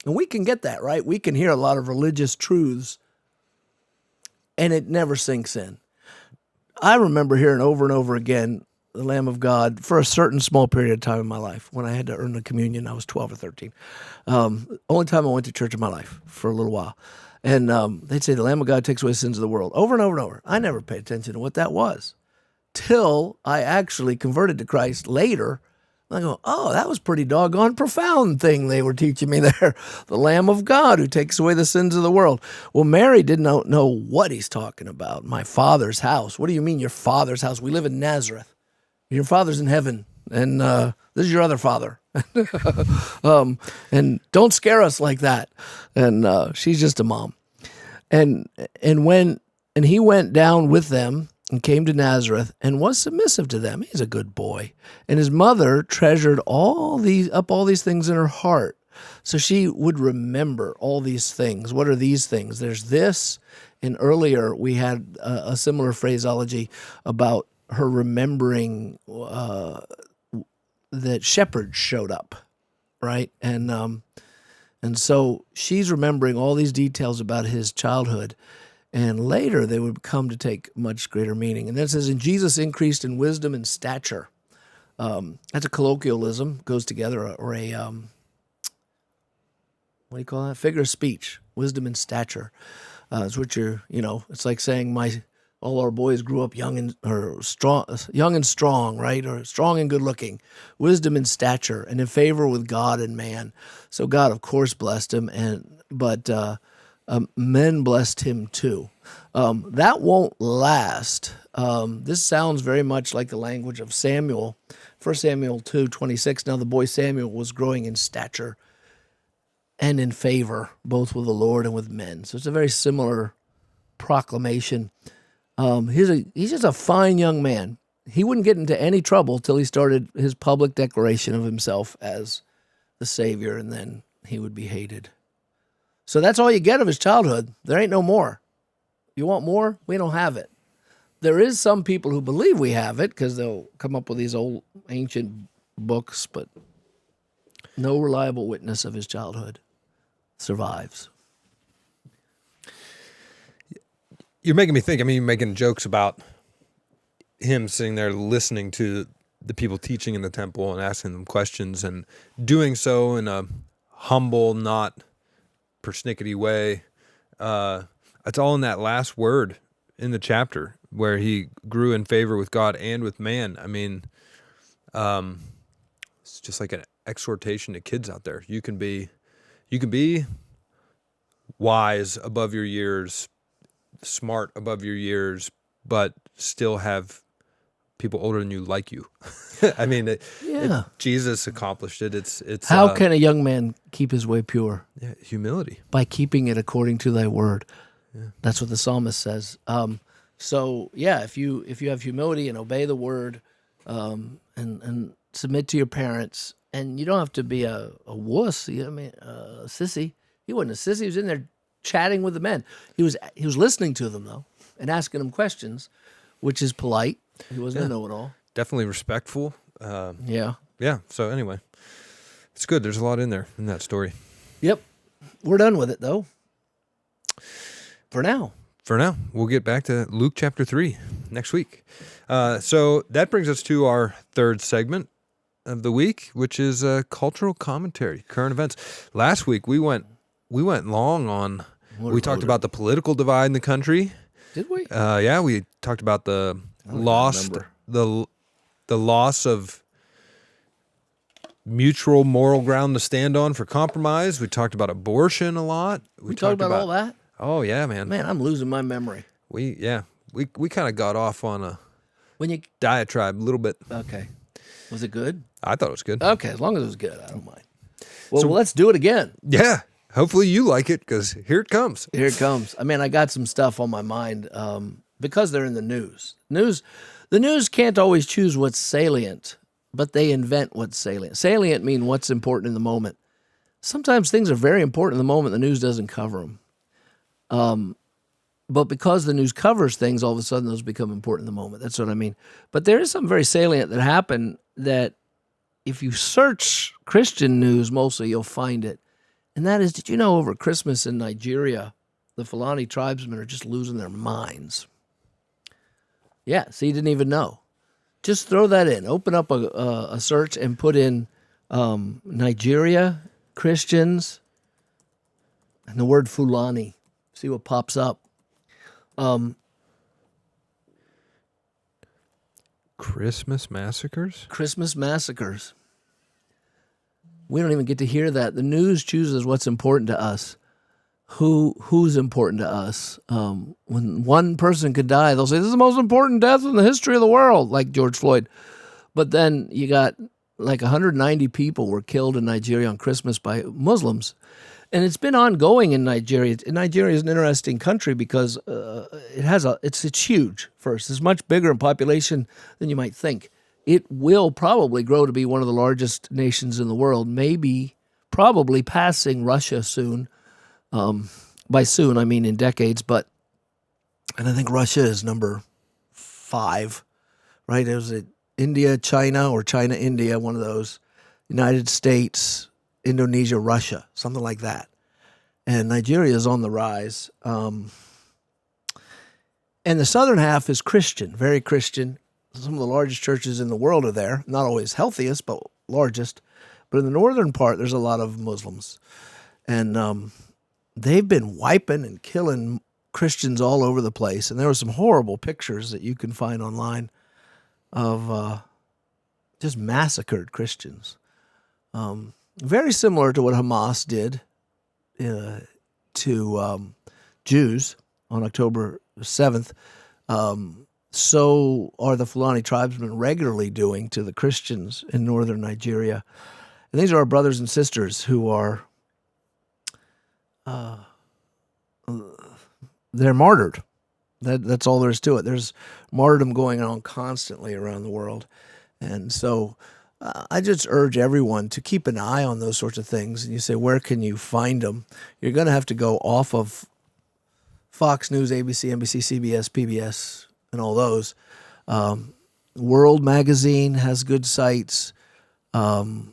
And we can get that, right? We can hear a lot of religious truths and it never sinks in. I remember hearing over and over again the Lamb of God for a certain small period of time in my life. When I had to earn the communion, I was 12 or 13. Only time I went to church in my life for a little while. And they'd say, the Lamb of God takes away the sins of the world. Over and over and over. I never paid attention to what that was till I actually converted to Christ later. I go, oh, that was pretty doggone profound thing they were teaching me there. The Lamb of God who takes away the sins of the world. Well, Mary didn't know what he's talking about. My father's house. What do you mean your father's house? We live in Nazareth. Your father's in heaven. And this is your other father. And don't scare us like that. And she's just a mom. And he went down with them and came to Nazareth and was submissive to them. He's a good boy. And his mother treasured all these things in her heart. So she would remember all these things. What are these things? There's this. And earlier we had a similar phraseology about her remembering that shepherds showed up, right? And so she's remembering all these details about his childhood. And later they would come to take much greater meaning. And then it says, and Jesus increased in wisdom and stature. That's a colloquialism, goes together, or a, what do you call that? Figure of speech, wisdom and stature. It's what it's like saying all our boys grew up young and strong, right? Or strong and good looking. Wisdom and stature, and in favor with God and man. So God, of course, blessed him, but men blessed him too. That won't last. This sounds very much like the language of Samuel. 1 Samuel 2:26. Now the boy Samuel was growing in stature and in favor, both with the Lord and with men. So it's a very similar proclamation. He's just a fine young man. He wouldn't get into any trouble till he started his public declaration of himself as the Savior, and then he would be hated. So that's all you get of his childhood. There ain't no more. You want more? We don't have it. There is some people who believe we have it because they'll come up with these old ancient books, but no reliable witness of his childhood survives. You're making me think. I mean, you're making jokes about him sitting there listening to the people teaching in the temple and asking them questions and doing so in a humble, not persnickety way. It's all in that last word in the chapter where he grew in favor with God and with man. I mean, it's just like an exhortation to kids out there. You can be wise above your years, smart above your years, but still have people older than you like you. I mean, Jesus accomplished it. It's How can a young man keep his way pure? Yeah, humility. By keeping it according to thy word. Yeah. That's what the psalmist says. So yeah, if you have humility and obey the word, and submit to your parents, and you don't have to be a wuss. I mean, a sissy. He wasn't a sissy. He was in there chatting with the men. He was listening to them though and asking them questions, which is polite. He wasn't a know-it-all. Definitely respectful. Yeah. So anyway, it's good. There's a lot in there in that story. Yep. We're done with it though. For now. We'll get back to Luke chapter 3 next week. So that brings us to our third segment of the week, which is cultural commentary, current events. Last week we went long on. We talked about the political divide in the country. Did we? Yeah, we talked about the loss of mutual moral ground to stand on for compromise. We talked about abortion a lot. We talked about all that? Oh yeah, man. Man, I'm losing my memory. We kind of got off on a diatribe a little bit. Okay. Was it good? I thought it was good. Okay, as long as it was good, I don't mind. Well, let's do it again. Yeah. Hopefully you like it, because here it comes. Here it comes. I mean, I got some stuff on my mind because they're in the news. The news can't always choose what's salient, but they invent what's salient. Salient mean what's important in the moment. Sometimes things are very important in the moment. The news doesn't cover them. But because the news covers things, all of a sudden those become important in the moment. That's what I mean. But there is something very salient that happened that if you search Christian news, mostly you'll find it. And that is, did you know over Christmas in Nigeria, the Fulani tribesmen are just losing their minds? Yeah, so you didn't even know. Just throw that in. Open up a search and put in Nigeria, Christians, and the word Fulani. See what pops up. Christmas massacres? Christmas massacres. We don't even get to hear that. The news chooses what's important to us. Who's important to us. When one person could die, they'll say, this is the most important death in the history of the world, like George Floyd. But then you got like 190 people were killed in Nigeria on Christmas by Muslims. And it's been ongoing in Nigeria. Nigeria is an interesting country because it's huge first. It's much bigger in population than you might think. It will probably grow to be one of the largest nations in the world, probably passing Russia soon. By soon, I mean in decades, and I think Russia is number 5, right? It was India, China, or China, India, one of those. United States, Indonesia, Russia, something like that. And Nigeria is on the rise. And the southern half is Christian, very Christian. Some of the largest churches in the world are there. Not always healthiest, but largest. But in the northern part, there's a lot of Muslims. And they've been wiping and killing Christians all over the place. And there were some horrible pictures that you can find online of just massacred Christians. Very similar to what Hamas did to Jews on October 7th, so are the Fulani tribesmen regularly doing to the Christians in northern Nigeria. And these are our brothers and sisters who are, they're martyred. That's all there is to it. There's martyrdom going on constantly around the world. And so I just urge everyone to keep an eye on those sorts of things. And you say, where can you find them? You're going to have to go off of Fox News, ABC, NBC, CBS, PBS, and all those. World Magazine has good sites. The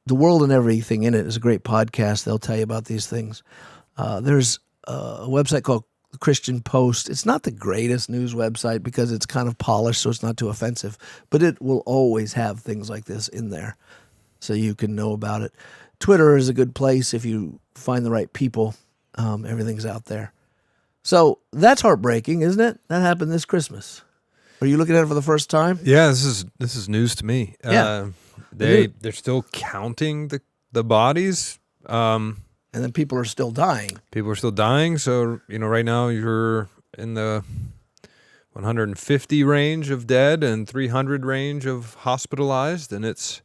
World and Everything in It is a great podcast. They'll tell you about these things. There's a website called Christian Post. It's not the greatest news website because it's kind of polished, so it's not too offensive, but it will always have things like this in there so you can know about it. Twitter is a good place if you find the right people. Everything's out there. So that's heartbreaking, isn't it? That happened this Christmas. Are you looking at it for the first time? Yeah, this is news to me. Yeah. They're still counting the bodies. And then people are still dying. People are still dying. So, right now you're in the 150 range of dead and 300 range of hospitalized. And it's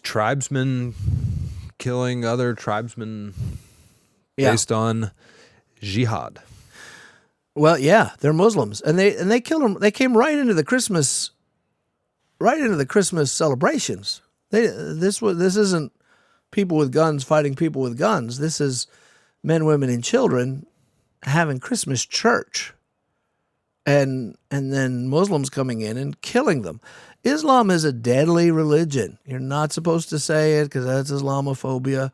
tribesmen killing other tribesmen based on jihad. Well, yeah, they're Muslims. And they killed them. They came right into the Christmas celebrations. This isn't people with guns fighting people with guns. This is men, women, and children having Christmas church, and then Muslims coming in and killing them. Islam is a deadly religion. You're not supposed to say it because that's Islamophobia.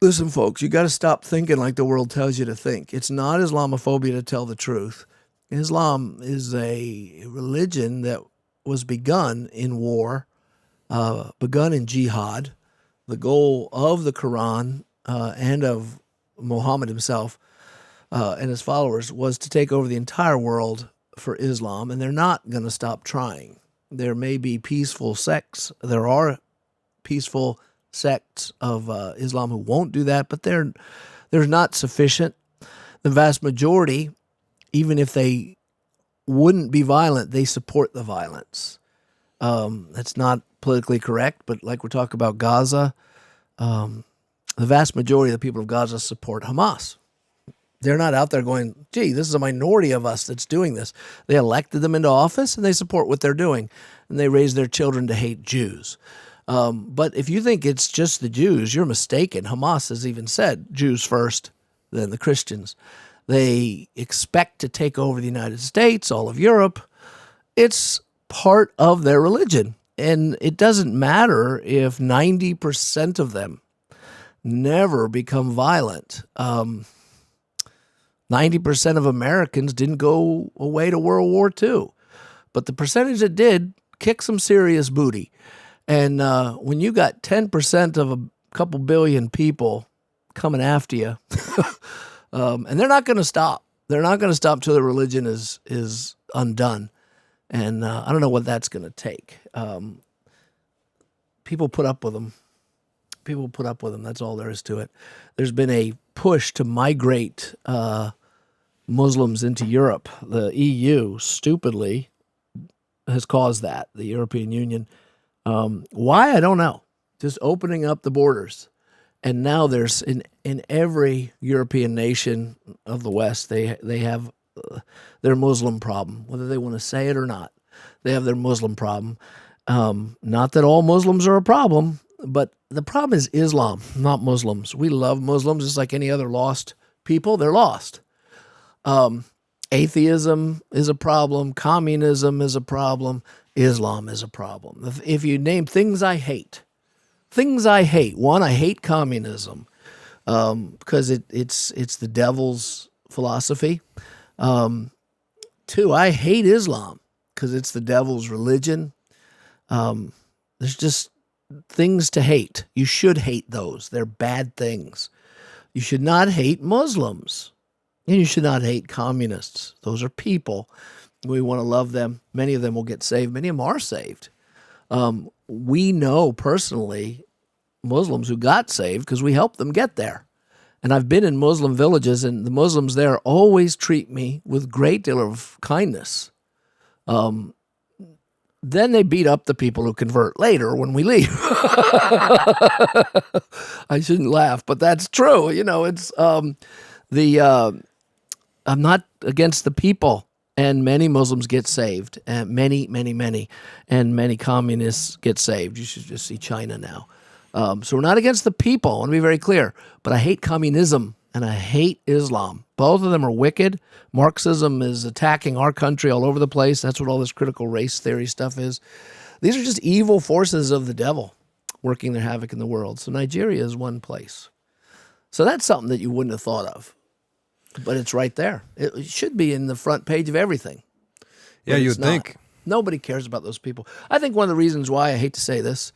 Listen, folks, you got to stop thinking like the world tells you to think. It's not Islamophobia to tell the truth. Islam is a religion that was begun in war, begun in jihad. The goal of the Quran and of Muhammad himself and his followers was to take over the entire world for Islam, and they're not going to stop trying. There may be peaceful sects. There are peaceful sects of Islam who won't do that, but they're not sufficient. The vast majority, even if they wouldn't be violent, they support the violence. That's not politically correct, but like we're talking about Gaza, the vast majority of the people of Gaza support Hamas. They're not out there going, gee, this is a minority of us that's doing this. They elected them into office and they support what they're doing. And they raise their children to hate Jews. But if you think it's just the Jews, you're mistaken. Hamas has even said Jews first, then the Christians. They expect to take over the United States, all of Europe. It's part of their religion. And it doesn't matter if 90% of them never become violent. 90% of Americans didn't go away to World War II. But the percentage that did kicked some serious booty. And when you got 10% of a couple billion people coming after you, and they're not going to stop. They're not going to stop till the religion is undone. And I don't know what that's going to take. People put up with them. People put up with them. That's all there is to it. There's been a push to migrate Muslims into Europe. The EU, stupidly, has caused that. The European Union. Why? I don't know. Just opening up the borders. And now there's in every European nation of the West, they have their Muslim problem, whether they want to say it or not. They have their Muslim problem. Not that all Muslims are a problem, but the problem is Islam, not Muslims. We love Muslims just like any other lost people. They're lost. Atheism is a problem. Communism is a problem. Islam is a problem. If you name things I hate, one, I hate communism because it's the devil's philosophy. Two, I hate Islam because it's the devil's religion. There's just things to hate. You should hate those. They're bad things. You should not hate Muslims. And you should not hate communists. Those are people. We want to love them. Many of them will get saved. Many of them are saved. We know personally Muslims who got saved because we helped them get there. And I've been in Muslim villages, and the Muslims there always treat me with great deal of kindness. Then they beat up the people who convert later when we leave. I shouldn't laugh, but that's true. It's I'm not against the people, and many Muslims get saved, and many communists get saved. You should just see China now. So we're not against the people. I want to be very clear, but I hate communism and I hate Islam. Both of them are wicked. Marxism is attacking our country all over the place. That's what all this critical race theory stuff is. These are just evil forces of the devil working their havoc in the world. So Nigeria is one place. So that's something that you wouldn't have thought of, but it's right there. It should be in the front page of everything. Yeah, you would think. Nobody cares about those people. I think one of the reasons why, I hate to say this,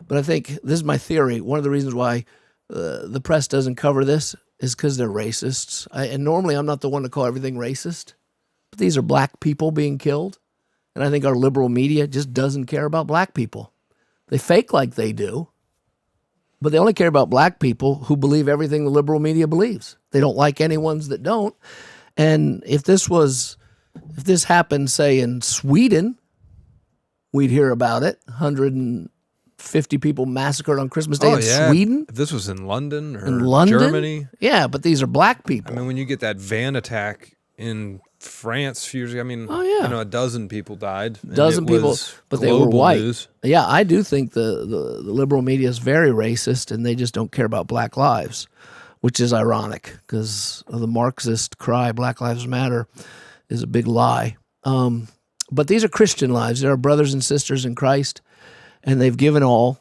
but I think this is my theory, one of the reasons why the press doesn't cover this is because they're racists. And normally I'm not the one to call everything racist, but these are black people being killed. And I think our liberal media just doesn't care about black people. They fake like they do, but they only care about black people who believe everything the liberal media believes. They don't like any ones that don't. And if this happened, say, in Sweden, we'd hear about it. 150 people massacred on Christmas Day in Sweden. If this was in London or Germany. Yeah, but these are black people. I mean, when you get that van attack in France a few years ago, I know a dozen people died. But they were white. News. Yeah, I do think the liberal media is very racist, and they just don't care about black lives, which is ironic because the Marxist cry, Black Lives Matter, is a big lie. But these are Christian lives. They are brothers and sisters in Christ, and they've given all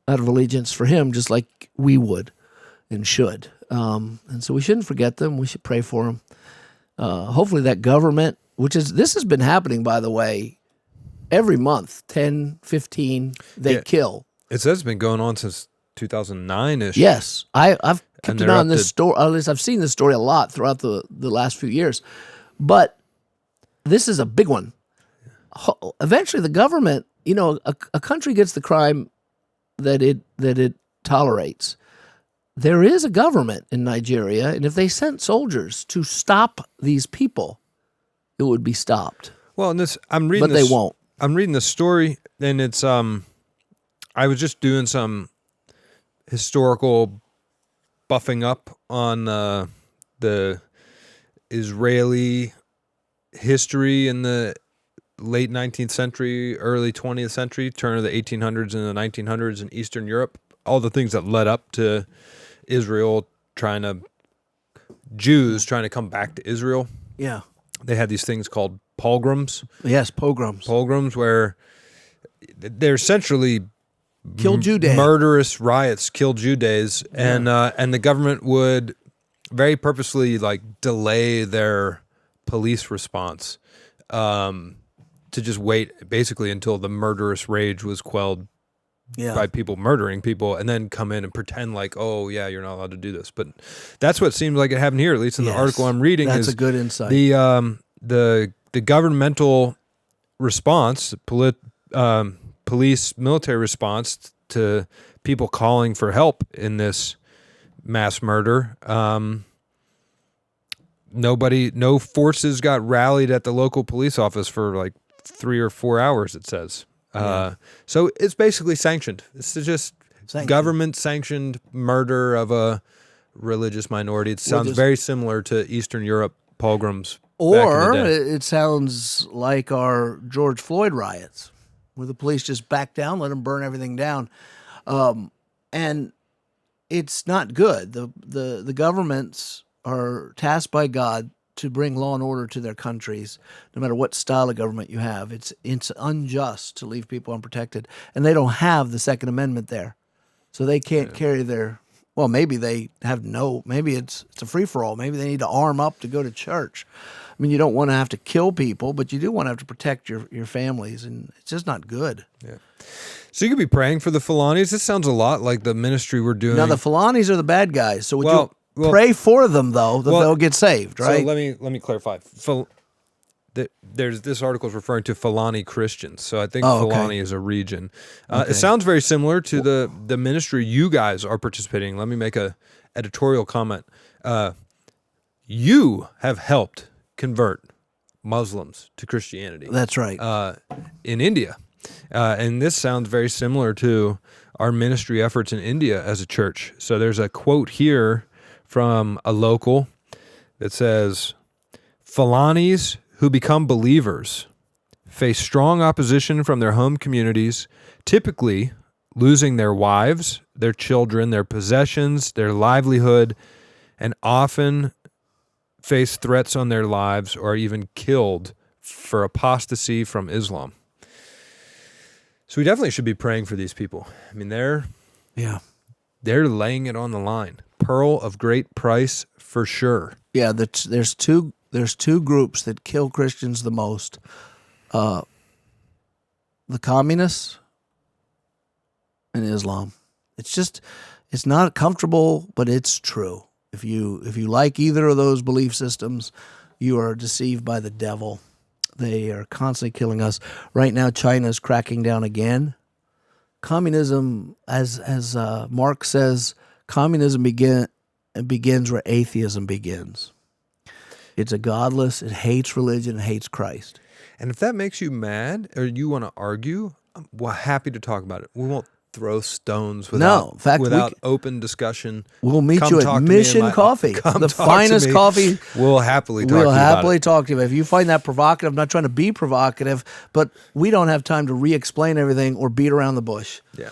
out of allegiance for him, just like we would and should. And so we shouldn't forget them. We should pray for them. Hopefully that government, this has been happening, by the way, every month, 10, 15, they kill. It says it's been going on since 2009-ish. Yes. I've kept an eye on this story. At least I've seen this story a lot throughout the last few years. But this is a big one. Eventually the government, a country gets the crime that it tolerates. There is a government in Nigeria, and if they sent soldiers to stop these people, it would be stopped. Well, but they won't. I'm reading the story, and it's I was just doing some historical buffing up on the Israeli history in the late 19th century, early 20th century, turn of the 1800s and the 1900s in Eastern Europe, all the things that led up to Israel Jews trying to come back to Israel. Yeah. They had these things called pogroms. Yes, pogroms. Pogroms where they're essentially Kill Jew Day. Murderous riots, kill Jew days, and the government would very purposely delay their police response to just wait basically until the murderous rage was quelled by people murdering people, and then come in and pretend you're not allowed to do this. But that's what seems like it happened here, at least in the article I'm reading. That's a good insight. The governmental response, police, military response to people calling for help in this mass murder. No forces got rallied at the local police office for 3 or 4 hours, it says. So it's basically sanctioned. It's just government-sanctioned murder of a religious minority. It sounds very similar to Eastern Europe pogroms. Or it sounds like our George Floyd riots, where the police just back down, let them burn everything down. And it's not good. The governments are tasked by God to bring law and order to their countries, no matter what style of government you have. It's unjust to leave people unprotected. And they don't have the Second Amendment there. So they can't carry their... Well, maybe they have maybe it's a free-for-all. Maybe they need to arm up to go to church. I mean, you don't want to have to kill people, but you do want to have to protect your families, and it's just not good. Yeah. So you could be praying for the Fulanis. This sounds a lot like the ministry we're doing. Now, the Fulanis are the bad guys, so would you pray for them, though, that they'll get saved, right? So let me clarify. there's this article is referring to Fulani Christians, so I think Oh, okay. Fulani is a region. Okay. It sounds very similar to the ministry you guys are participating in. Let me make a editorial comment. You have helped convert Muslims to Christianity. That's right. In India, and this sounds very similar to our ministry efforts in India as a church. So there's a quote here from a local that says, Fulanis who become believers face strong opposition from their home communities, typically losing their wives, their children, their possessions, their livelihood, and often face threats on their lives or even killed for apostasy from Islam. So we definitely should be praying for these people. I mean, they're laying it on the line. Pearl of great price for sure. Yeah, there's two groups that kill Christians the most. The communists and Islam. It's not comfortable, but it's true. If you like either of those belief systems, you are deceived by the devil. They are constantly killing us. Right now, China's cracking down again. Communism, as Marx says, communism begins where atheism begins. It's a godless, it hates religion, it hates Christ. And if that makes you mad or you want to argue, we're happy to talk about it. We won't throw stones without open discussion. We'll meet you at Mission Coffee, the finest coffee. We'll happily talk to you We'll happily about talk to you. If you find that provocative, I'm not trying to be provocative, but we don't have time to re-explain everything or beat around the bush. Yeah.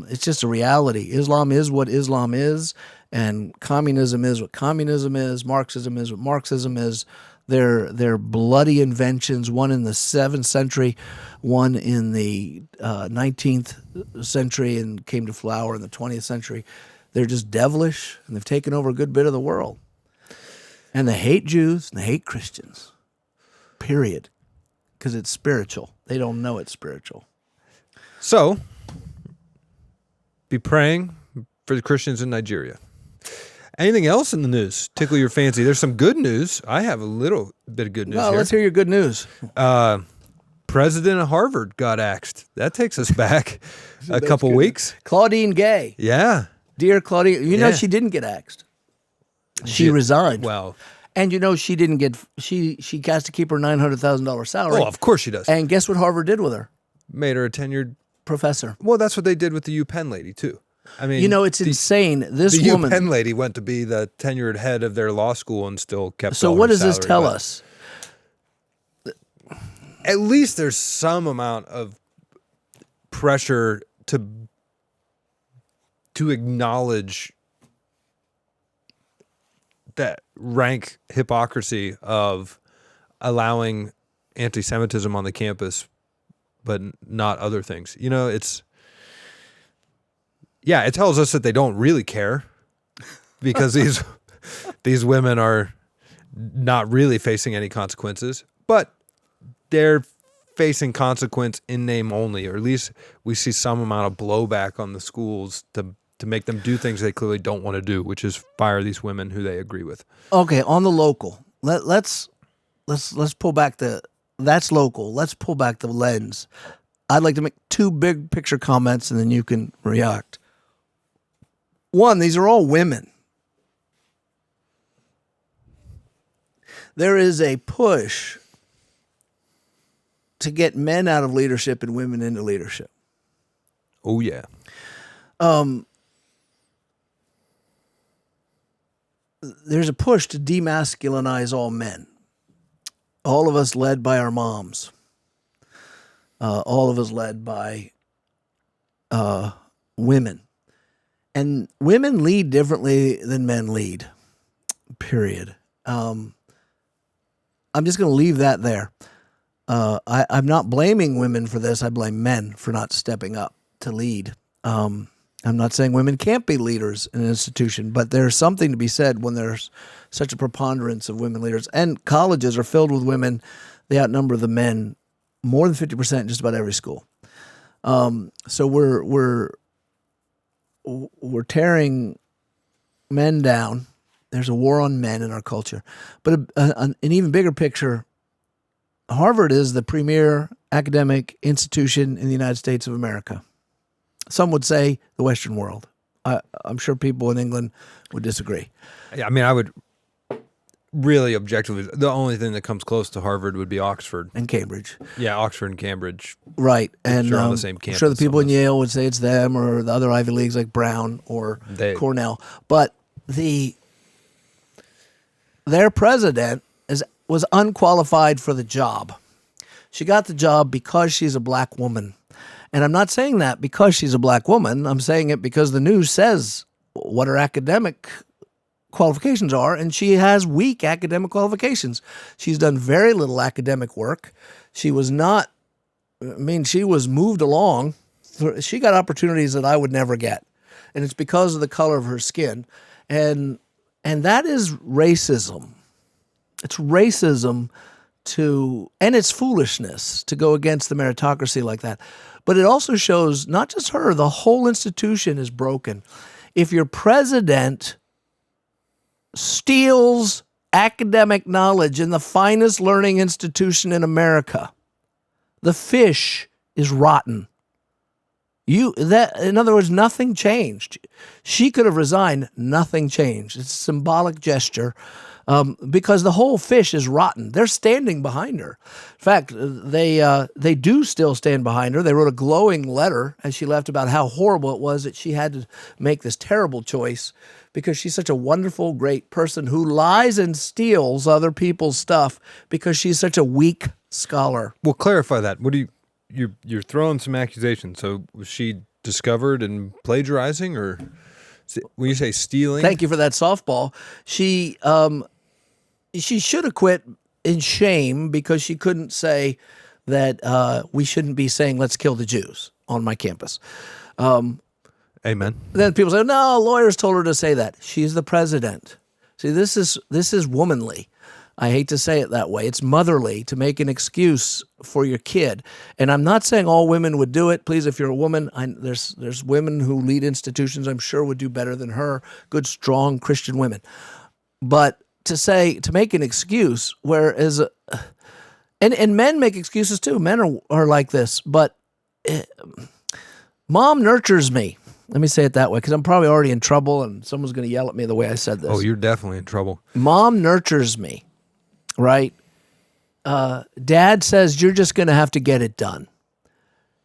It's just a reality. Islam is what Islam is, and communism is what communism is. Marxism is what Marxism is. They're bloody inventions, one in the 7th century, one in the 19th century, and came to flower in the 20th century. They're just devilish, and they've taken over a good bit of the world. And they hate Jews, and they hate Christians, period, because it's spiritual. They don't know it's spiritual. So, be praying for the Christians in Nigeria. Anything else in the news tickle your fancy? There's some good news. I have a little bit of good news Well, here. let's hear your good news. President of Harvard got axed. That takes us back a couple weeks. Claudine Gay. Yeah. Dear Claudine, you know she didn't get axed. She resigned. Well, and you know she didn't get, she has to keep her $900,000 salary. Oh, of course she does. And guess what Harvard did with her? Made her a tenured professor. Well, that's what they did with the UPenn lady, too. I mean, you know, it's insane. This woman, the UPenn lady went to be the tenured head of their law school and still kept. So what does this tell us? At least there's some amount of pressure to acknowledge that rank hypocrisy of allowing anti-Semitism on the campus, but not other things. You know, it tells us that they don't really care because these women are not really facing any consequences, but they're facing consequence in name only, or at least we see some amount of blowback on the schools to make them do things they clearly don't want to do, which is fire these women who they agree with. Okay, on the local, let's pull back that's local. Let's pull back the lens. I'd like to make two big picture comments, and then you can react. One, these are all women. There is a push to get men out of leadership and women into leadership. Oh, yeah. There's a push to demasculinize all men. All of us led by our moms. All of us led by women. And women lead differently than men lead, period. I'm just going to leave that there. I'm not blaming women for this. I blame men for not stepping up to lead. I'm not saying women can't be leaders in an institution, but there's something to be said when there's such a preponderance of women leaders. And colleges are filled with women. They outnumber the men more than 50% in just about every school. So we're tearing men down. There's a war on men in our culture. But an even bigger picture, Harvard is the premier academic institution in the United States of America. Some would say the Western world. I'm sure people in England would disagree. Yeah, I mean, I would really objectively, the only thing that comes close to Harvard would be Oxford. And Cambridge. Yeah, Oxford and Cambridge. Right. And Sure, on the same I'm campus sure the people in almost. Yale would say it's them, or the other Ivy Leagues like Brown or Cornell. But their president was unqualified for the job. She got the job because she's a black woman. And I'm not saying that because she's a black woman. I'm saying it because the news says what her academic qualifications are, and she has weak academic qualifications. She's done very little academic work. She was not, she was moved along. She got opportunities that I would never get. And it's because of the color of her skin. And that is racism. It's racism and it's foolishness to go against the meritocracy like that. But it also shows not just her, the whole institution is broken. If your president steals academic knowledge in the finest learning institution in America, the fish is rotten. In other words, nothing changed. She could have resigned, nothing changed. It's a symbolic gesture. Because the whole fish is rotten. They're standing behind her. In fact, they do still stand behind her. They wrote a glowing letter as she left about how horrible it was that she had to make this terrible choice because she's such a wonderful, great person who lies and steals other people's stuff because she's such a weak scholar. Well, clarify that. What do you're throwing some accusations. So was she discovered in plagiarizing, or when you say stealing? Thank you for that softball. She should have quit in shame because she couldn't say that we shouldn't be saying let's kill the Jews on my campus. Amen. Then people say, no, lawyers told her to say that. She's the president. See, this is womanly. I hate to say it that way. It's motherly to make an excuse for your kid. And I'm not saying all women would do it. Please, if you're a woman, there's women who lead institutions I'm sure would do better than her, good, strong Christian women. But to make an excuse, whereas, and men make excuses too. Men are like this, but mom nurtures me. Let me say it that way, because I'm probably already in trouble and someone's going to yell at me the way I said this. Oh, you're definitely in trouble. Mom nurtures me, right? Dad says, you're just going to have to get it done.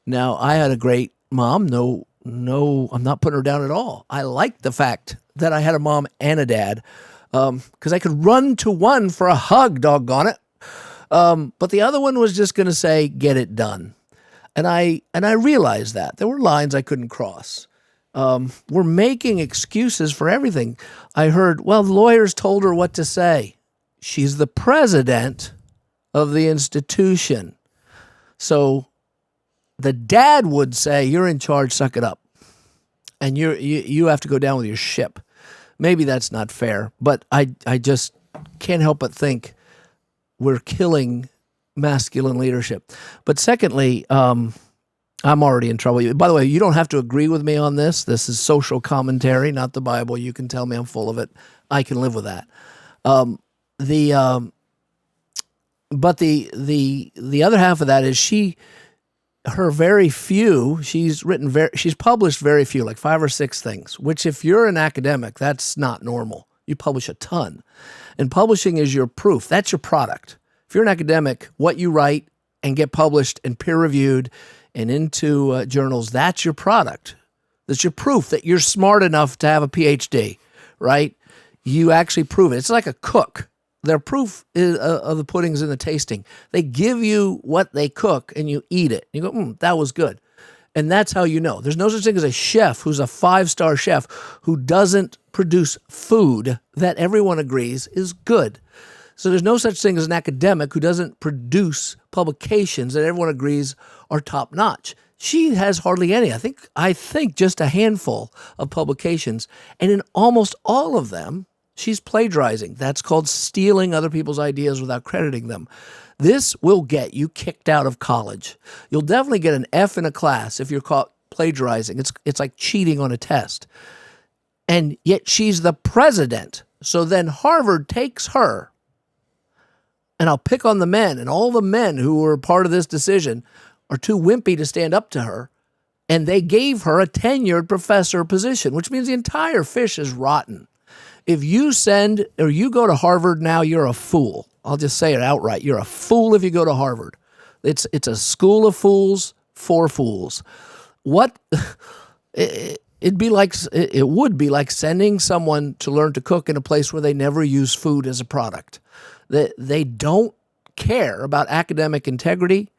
Now, I had a great mom. No, I'm not putting her down at all. I liked the fact that I had a mom and a dad, because I could run to one for a hug, doggone it. But the other one was just going to say, get it done. And I realized that. There were lines I couldn't cross. We're making excuses for everything. I heard, well, the lawyers told her what to say. She's the president of the institution. So the dad would say, you're in charge, suck it up. And you have to go down with your ship. Maybe that's not fair, but I just can't help but think we're killing masculine leadership. But secondly, I'm already in trouble. By the way, you don't have to agree with me on this. This is social commentary, not the Bible. You can tell me I'm full of it. I can live with that. But the other half of that is she's published very few, like 5 or 6 things, which if you're an academic, that's not normal. You publish a ton. And publishing is your proof. That's your product. If you're an academic, what you write and get published and peer-reviewed and into journals, that's your product. That's your proof that you're smart enough to have a PhD, right? You actually prove it. It's like a cook. Their proof of the pudding's in the tasting. They give you what they cook and you eat it. You go, that was good. And that's how you know. There's no such thing as a chef who's a 5-star chef who doesn't produce food that everyone agrees is good. So there's no such thing as an academic who doesn't produce publications that everyone agrees are top-notch. She has hardly any. I think just a handful of publications. And in almost all of them, she's plagiarizing. That's called stealing other people's ideas without crediting them. This will get you kicked out of college. You'll definitely get an F in a class if you're caught plagiarizing. It's like cheating on a test. And yet she's the president. So then Harvard takes her and I'll pick on the men, and all the men who were part of this decision are too wimpy to stand up to her, and they gave her a tenured professor position, which means the entire fish is rotten. If you send or you go to Harvard now, you're a fool. I'll just say it outright. You're a fool if you go to Harvard. It's a school of fools for fools. What it would be like sending someone to learn to cook in a place where they never use food as a product. They don't care about academic integrity.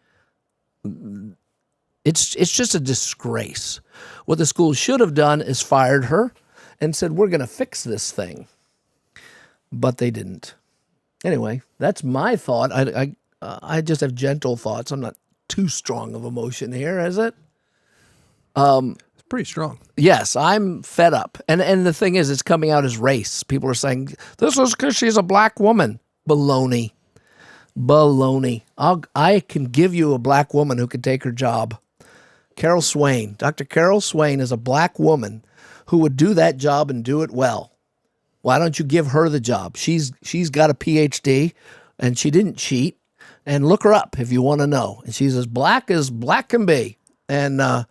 It's just a disgrace. What the school should have done is fired her and said, we're going to fix this thing. But they didn't. Anyway, that's my thought. I just have gentle thoughts. I'm not too strong of emotion here, is it? It's pretty strong. Yes, I'm fed up. And the thing is, it's coming out as race. People are saying, this is because she's a black woman. Baloney. I can give you a black woman who can take her job. Carol Swain. Dr. Carol Swain is a black woman who would do that job and do it well. Why don't you give her the job? She's got a PhD, and she didn't cheat. And look her up if you want to know. And she's as black can be. And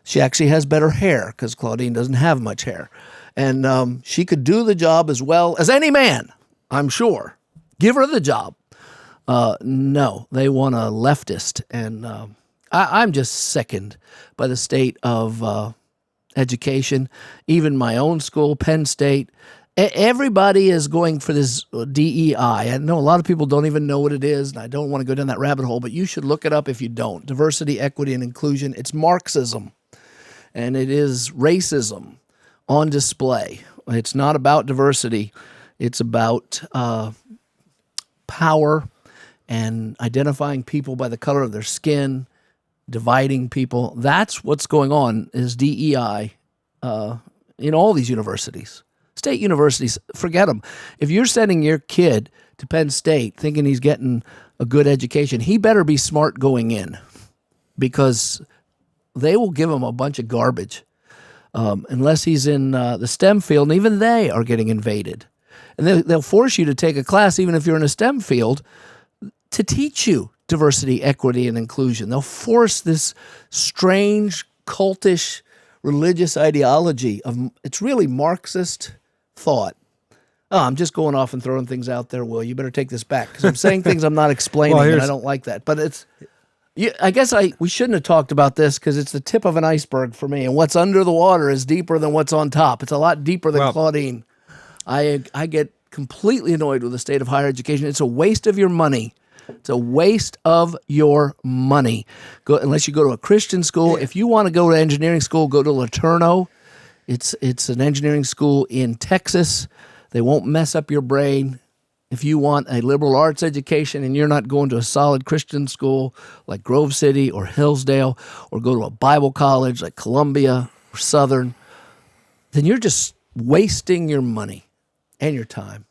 she actually has better hair because Claudine doesn't have much hair. And she could do the job as well as any man, I'm sure. Give her the job. No, they want a leftist. And I'm just sickened by the state of education. Even my own school, Penn State. Everybody is going for this DEI. I know a lot of people don't even know what it is, and I don't want to go down that rabbit hole, but you should look it up if you don't. Diversity, equity, and inclusion. It's Marxism, and it is racism on display. It's not about diversity. It's about power and identifying people by the color of their skin, dividing people. That's what's going on is DEI in all these universities. State universities, forget them. If you're sending your kid to Penn State thinking he's getting a good education, he better be smart going in because they will give him a bunch of garbage unless he's in the STEM field, and even they are getting invaded. And they'll force you to take a class, even if you're in a STEM field, to teach you diversity, equity, and inclusion. They'll force this strange, cultish, religious ideology of it's really Marxist thought. Oh, I'm just going off and throwing things out there, Will. You better take this back because I'm saying things I'm not explaining, and I don't like that. But it's, I guess we shouldn't have talked about this because it's the tip of an iceberg for me, and what's under the water is deeper than what's on top. It's a lot deeper than Claudine. I get completely annoyed with the state of higher education. It's a waste of your money. It's a waste of your money. Unless you go to a Christian school. If you want to go to engineering school, go to Laterno. It's an engineering school in Texas. They won't mess up your brain. If you want a liberal arts education and you're not going to a solid Christian school like Grove City or Hillsdale or go to a Bible college like Columbia or Southern, then you're just wasting your money and your time.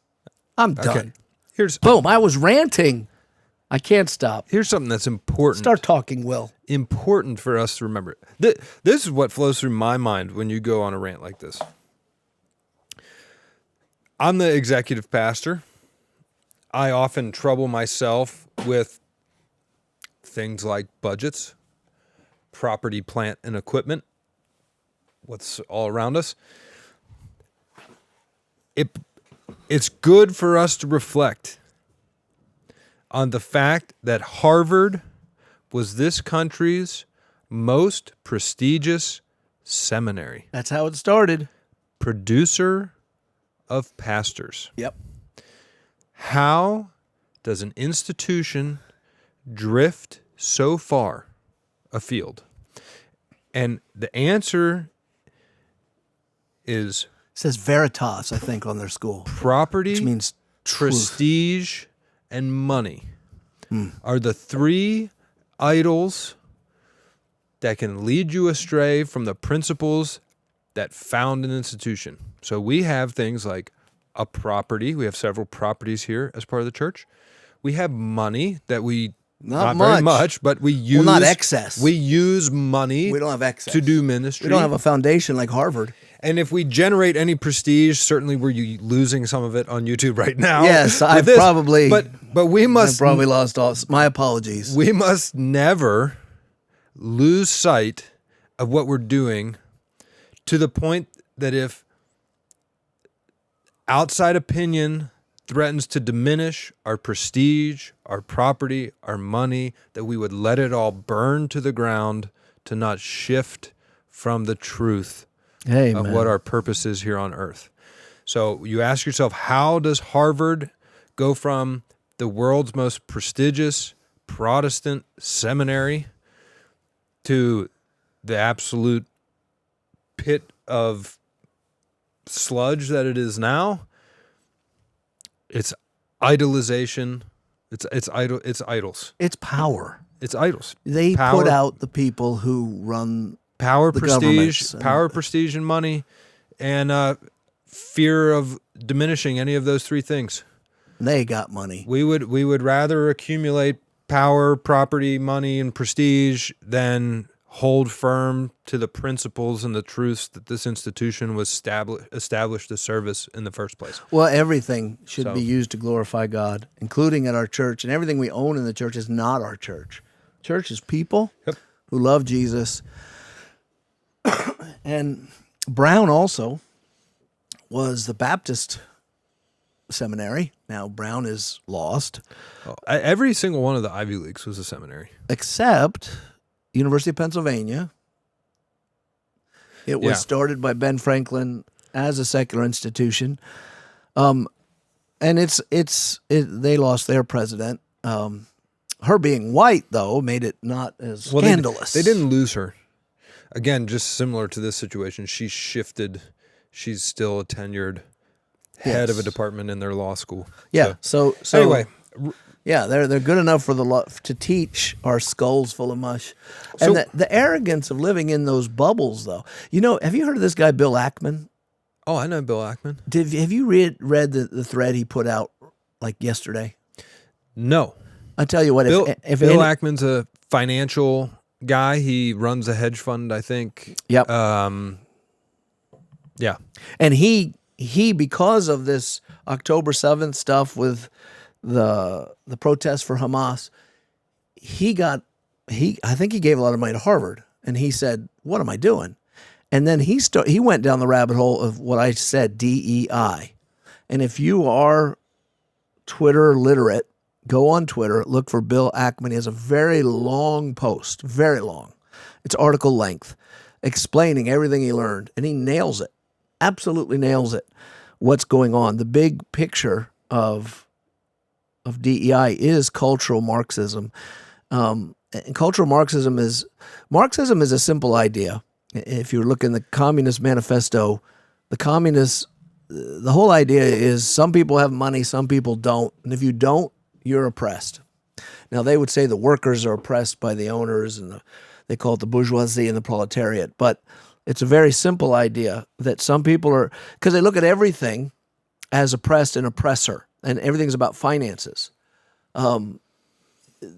I'm done. Okay. Boom, I was ranting. I can't stop. Here's something that's important. Start talking, Will. Important for us to remember. This is what flows through my mind when you go on a rant like this. I'm the executive pastor. I often trouble myself with things like budgets, property, plant, and equipment, what's all around us. It's good for us to reflect on the fact that Harvard was this country's most prestigious seminary. That's how it started. Producer of pastors. Yep. How does an institution drift so far afield? And the answer is... It says Veritas, I think, on their school. Property, which means prestige, and money are the three idols that can lead you astray from the principles that found an institution. So we have things like a property. We have several properties here as part of the church. We have money that we not very much, but we use. Well, not excess. We use money. We don't have excess to do ministry. We don't have a foundation like Harvard. And if we generate any prestige, certainly we're losing some of it on YouTube right now. Yes, with I've this. probably. But we must I've probably lost all. My apologies. We must never lose sight of what we're doing, to the point that if outside opinion threatens to diminish our prestige, our property, our money, that we would let it all burn to the ground to not shift from the truth of what our purpose is here on earth. So you ask yourself, how does Harvard go from the world's most prestigious Protestant seminary to the absolute pit of sludge that it is now? It's idolization. It's idols. It's power. It's idols. They Power. put out the people who run Power, the prestige, governments and- power, prestige, and money, and fear of diminishing any of those three things. They got money. We would rather accumulate power, property, money, and prestige than hold firm to the principles and the truths that this institution was established to service in the first place. Well, everything should So- be used to glorify God, including at our church. And everything we own in the church is not our church. Church is people who love Jesus. And Brown also was the Baptist seminary. Now, Brown is lost, Every single one of the Ivy Leagues was a seminary. except University of Pennsylvania. It was Yeah. started by Ben Franklin as a secular institution. And they lost their president. Her being white, though, made it not as scandalous. They didn't lose her. Again, just similar to this situation, she shifted. She's still a tenured head of a Yes. department in their law school. Yeah. So Anyway, yeah, they're good enough for the law to teach our skulls full of mush, So- and the arrogance of living in those bubbles, though. You know, have you heard of this guy Bill Ackman? oh, I know Bill Ackman. Have you read the thread he put out like yesterday? No. I tell you what, Bill if Bill any- Ackman's a financial guy. He runs a hedge fund, I think. Yep. Yeah. And he because of this October 7th stuff with the protest for Hamas, I think he gave a lot of money to Harvard, and he said, "What am I doing?" And then he went down the rabbit hole of what I said, DEI. And if you are Twitter literate, go on Twitter, look for Bill Ackman. He has a very long post, very long. It's article length, explaining everything he learned, and he nails it. Absolutely nails it. What's going on? The big picture of DEI is cultural Marxism. And cultural Marxism is a simple idea. If you look in the Communist Manifesto, the whole idea is some people have money, some people don't, and if you don't, you're oppressed. Now they would say the workers are oppressed by the owners, and they call it the bourgeoisie and the proletariat, but it's a very simple idea that some people are, because they look at everything as oppressed and oppressor, and everything's about finances.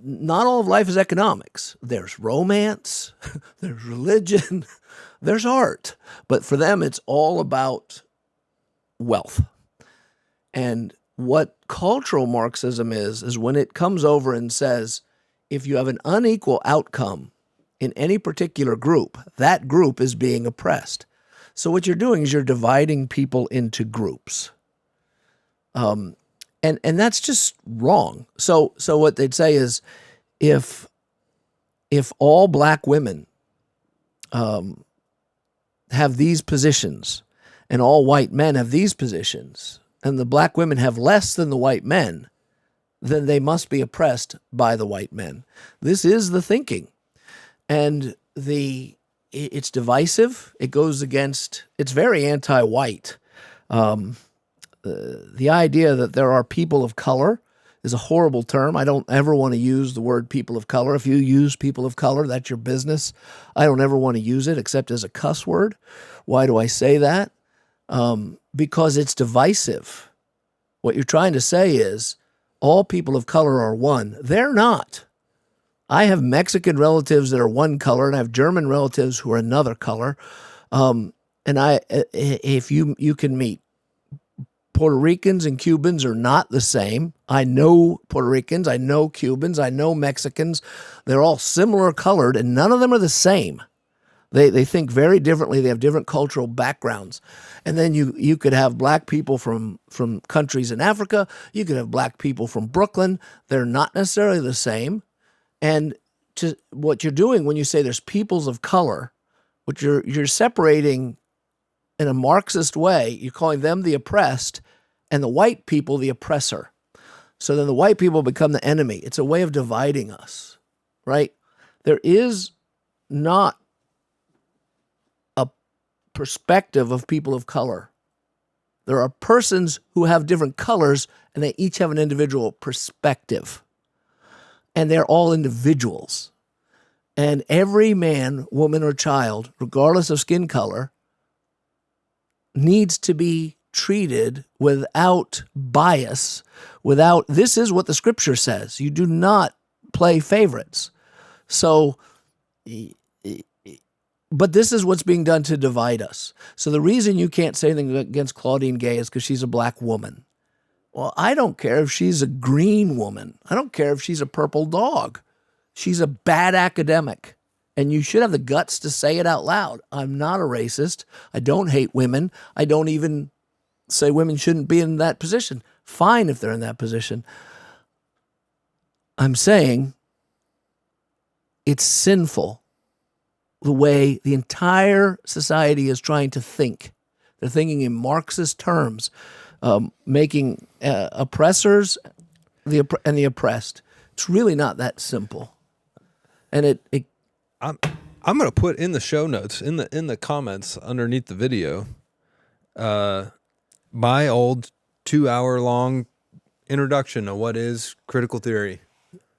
Not all of life is economics. There's romance, there's religion, there's art. But for them, it's all about wealth. And what cultural Marxism is when it comes over and says, if you have an unequal outcome in any particular group, that group is being oppressed. So what you're doing is you're dividing people into groups. And that's just wrong. So what they'd say is, if all black women have these positions, and all white men have these positions, and the black women have less than the white men, then they must be oppressed by the white men. This is the thinking, and it's divisive. It goes against. It's very anti-white. The idea that there are people of color is a horrible term. I don't ever want to use the word people of color. If you use people of color, that's your business. I don't ever want to use it except as a cuss word. Why do I say that? Because it's divisive. What you're trying to say is all people of color are one. They're not. I have Mexican relatives that are one color, and I have German relatives who are another color. And if you can meet Puerto Ricans and Cubans are not the same. I know Puerto Ricans, I know Cubans, I know Mexicans. They're all similar colored, and none of them are the same. They think very differently. They have different cultural backgrounds. And then you could have black people from countries in Africa. You could have black people from Brooklyn. They're not necessarily the same. And what you're doing when you say there's peoples of color, what you're separating in a Marxist way, you're calling them the oppressed and the white people the oppressor. So then the white people become the enemy. It's a way of dividing us, right? There is not a perspective of people of color. There are persons who have different colors and they each have an individual perspective. And they're all individuals. And every man, woman, or child, regardless of skin color, needs to be treated without bias, this is what the scripture says. You do not play favorites. So, but this is what's being done to divide us. So the reason you can't say anything against Claudine Gay is because she's a black woman. Well, I don't care if she's a green woman. I don't care if she's a purple dog. She's a bad academic. And you should have the guts to say it out loud. I'm not a racist. I don't hate women. I don't even say women shouldn't be in that position. Fine if they're in that position. I'm saying it's sinful the way the entire society is trying to think. They're thinking in Marxist terms, making oppressors and the oppressed. It's really not that simple. And I'm going to put in the show notes, in the comments underneath the video, my old 2-hour-long introduction of what is critical theory.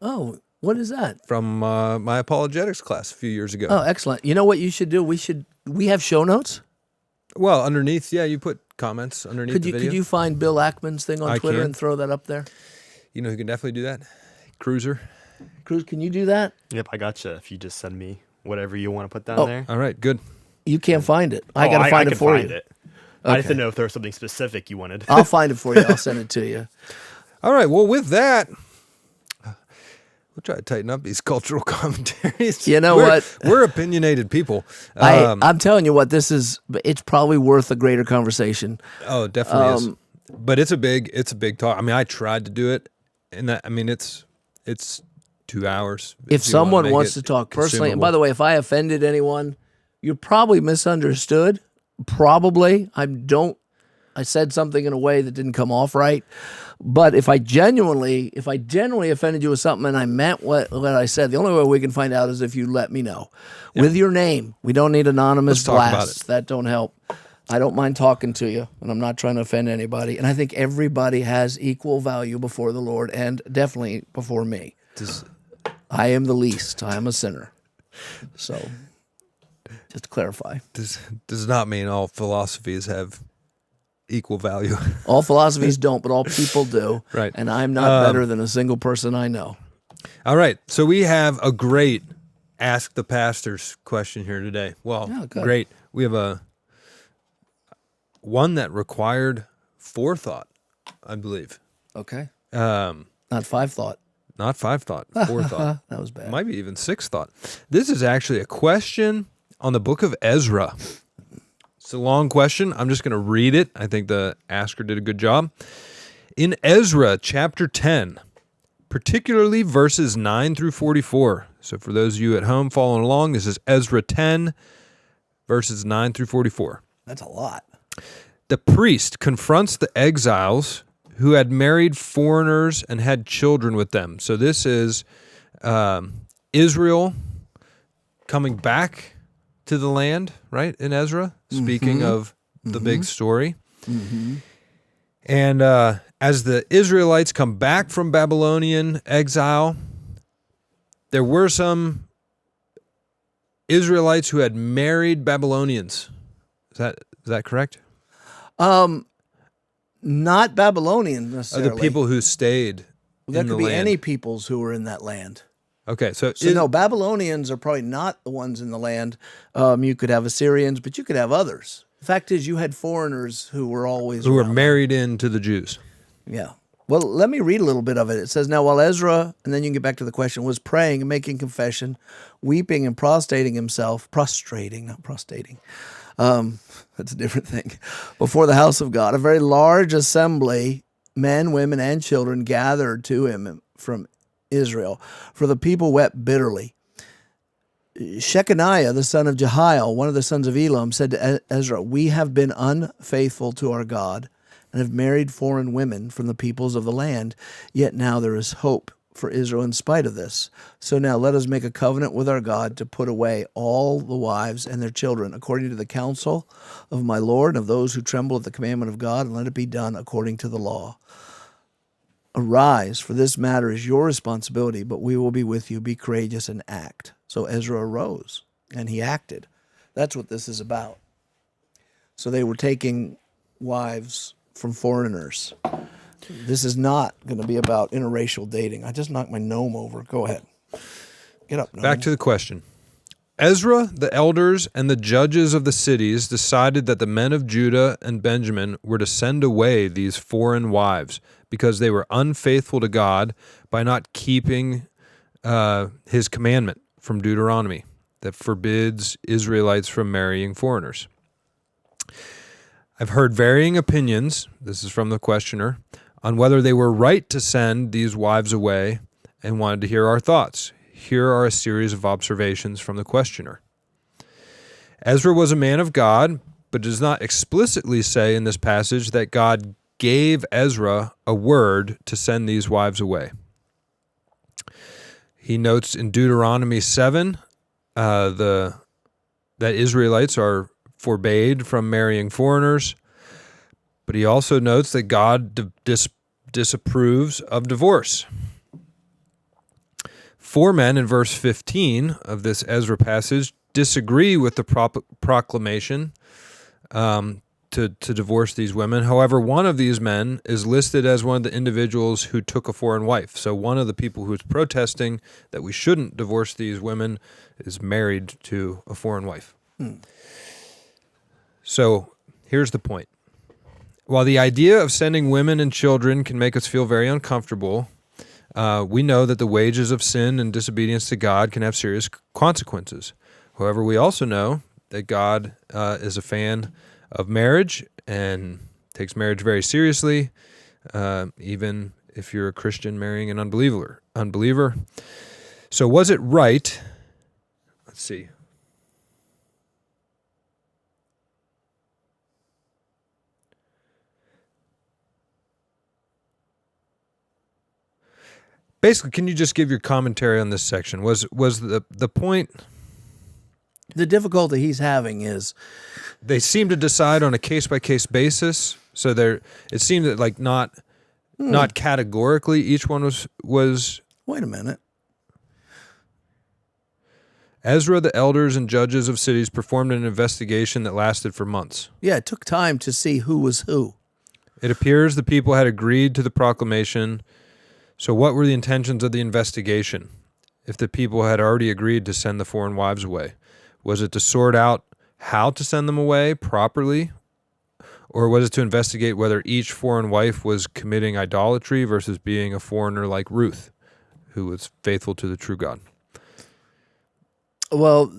Oh, what is that? From my apologetics class a few years ago. Oh, excellent. You know what you should do? We have show notes? Well, underneath, yeah, you put comments underneath the video. Could you find Bill Ackman's thing on Twitter can. and throw that up there? You know who can definitely do that? Cruiser. Cruz, can you do that? Yep, I gotcha. If you just send me whatever you want to put down there. All right, good. You can't find it. I got to find it for you. I just didn't know if there was something specific you wanted. I'll find it for you. I'll send it to you. All right, well, with that, we'll try to tighten up these cultural commentaries. You know what? We're opinionated people. I'm telling you what, it's probably worth a greater conversation. Oh, it definitely is. But it's a big talk. I mean, I tried to do it, and it's 2 hours. If someone wants to talk personally, and by the way, if I offended anyone, you're probably misunderstood. Probably. I said something in a way that didn't come off right. But if I genuinely offended you with something and I meant what I said, the only way we can find out is if you let me know. Yeah. With your name. We don't need anonymous blasts. That don't help. I don't mind talking to you, and I'm not trying to offend anybody. And I think everybody has equal value before the Lord, and definitely before me. I am the least. I am a sinner. So, just to clarify. Does not mean all philosophies have equal value. All philosophies don't, but all people do. Right. And I'm not better than a single person I know. All right. So we have a great Ask the Pastors question here today. Well, great. We have one that required forethought, I believe. Okay. Not 5 thought. Not 5 thought, 4 thought. That was bad. Might be even 6 thought. This is actually a question on the book of Ezra. It's a long question. I'm just going to read it. I think the asker did a good job. In Ezra chapter 10, particularly verses 9 through 44. So for those of you at home following along, this is Ezra 10, verses 9 through 44. That's a lot. The priest confronts the exiles who had married foreigners and had children with them. So this is Israel coming back to the land, right, in Ezra, speaking of the big story. Mm-hmm. And as the Israelites come back from Babylonian exile, there were some Israelites who had married Babylonians. Is that correct? Not Babylonian necessarily. The people who stayed in the land. That could be any peoples who were in that land. Okay, so no, Babylonians are probably not the ones in the land. You could have Assyrians, but you could have others. The fact is, you had foreigners who were always who were around. married into the Jews. Yeah. Well, let me read a little bit of it. It says, now while Ezra, and then you can get back to the question, was praying and making confession, weeping and prostrating himself, prostrating, not prostating. That's a different thing. Before the house of God, a very large assembly, men, women, and children gathered to him from Israel, for the people wept bitterly. Shechaniah, the son of Jehiel, one of the sons of Elam, said to Ezra, we have been unfaithful to our God and have married foreign women from the peoples of the land, yet now there is hope for Israel in spite of this. So now let us make a covenant with our God to put away all the wives and their children, according to the counsel of my Lord and of those who tremble at the commandment of God, and let it be done according to the law. Arise, for this matter is your responsibility, but we will be with you. Be courageous and act. So Ezra arose, and he acted. That's what this is about. So they were taking wives from foreigners. This is not going to be about interracial dating. I just knocked my gnome over. Go ahead. Get up, gnome. Back to the question. Ezra, the elders, and the judges of the cities decided that the men of Judah and Benjamin were to send away these foreign wives because they were unfaithful to God by not keeping his commandment from Deuteronomy that forbids Israelites from marrying foreigners. I've heard varying opinions, this is from the questioner, on whether they were right to send these wives away, and wanted to hear our thoughts. Here are a series of observations from the questioner. Ezra was a man of God, but does not explicitly say in this passage that God gave Ezra a word to send these wives away. He notes in Deuteronomy 7 that Israelites are forbade from marrying foreigners, but he also notes that God disapproves of divorce. 4 men in verse 15 of this Ezra passage disagree with the proclamation to divorce these women. However, one of these men is listed as one of the individuals who took a foreign wife. So one of the people who's protesting that we shouldn't divorce these women is married to a foreign wife. So here's the point. While the idea of sending women and children can make us feel very uncomfortable, we know that the wages of sin and disobedience to God can have serious consequences. However, we also know that God is a fan of marriage and takes marriage very seriously, even if you're a Christian marrying an unbeliever. So was it right? Let's see. Basically, can you just give your commentary on this section? Was the point? The difficulty he's having is they seem to decide on a case-by-case basis. So it seemed that like not categorically each one was. Wait a minute. Ezra, the elders and judges of cities performed an investigation that lasted for months. Yeah, it took time to see who was who. It appears the people had agreed to the proclamation. So what were the intentions of the investigation? If the people had already agreed to send the foreign wives away, was it to sort out how to send them away properly? Or was it to investigate whether each foreign wife was committing idolatry versus being a foreigner like Ruth, who was faithful to the true God? Well,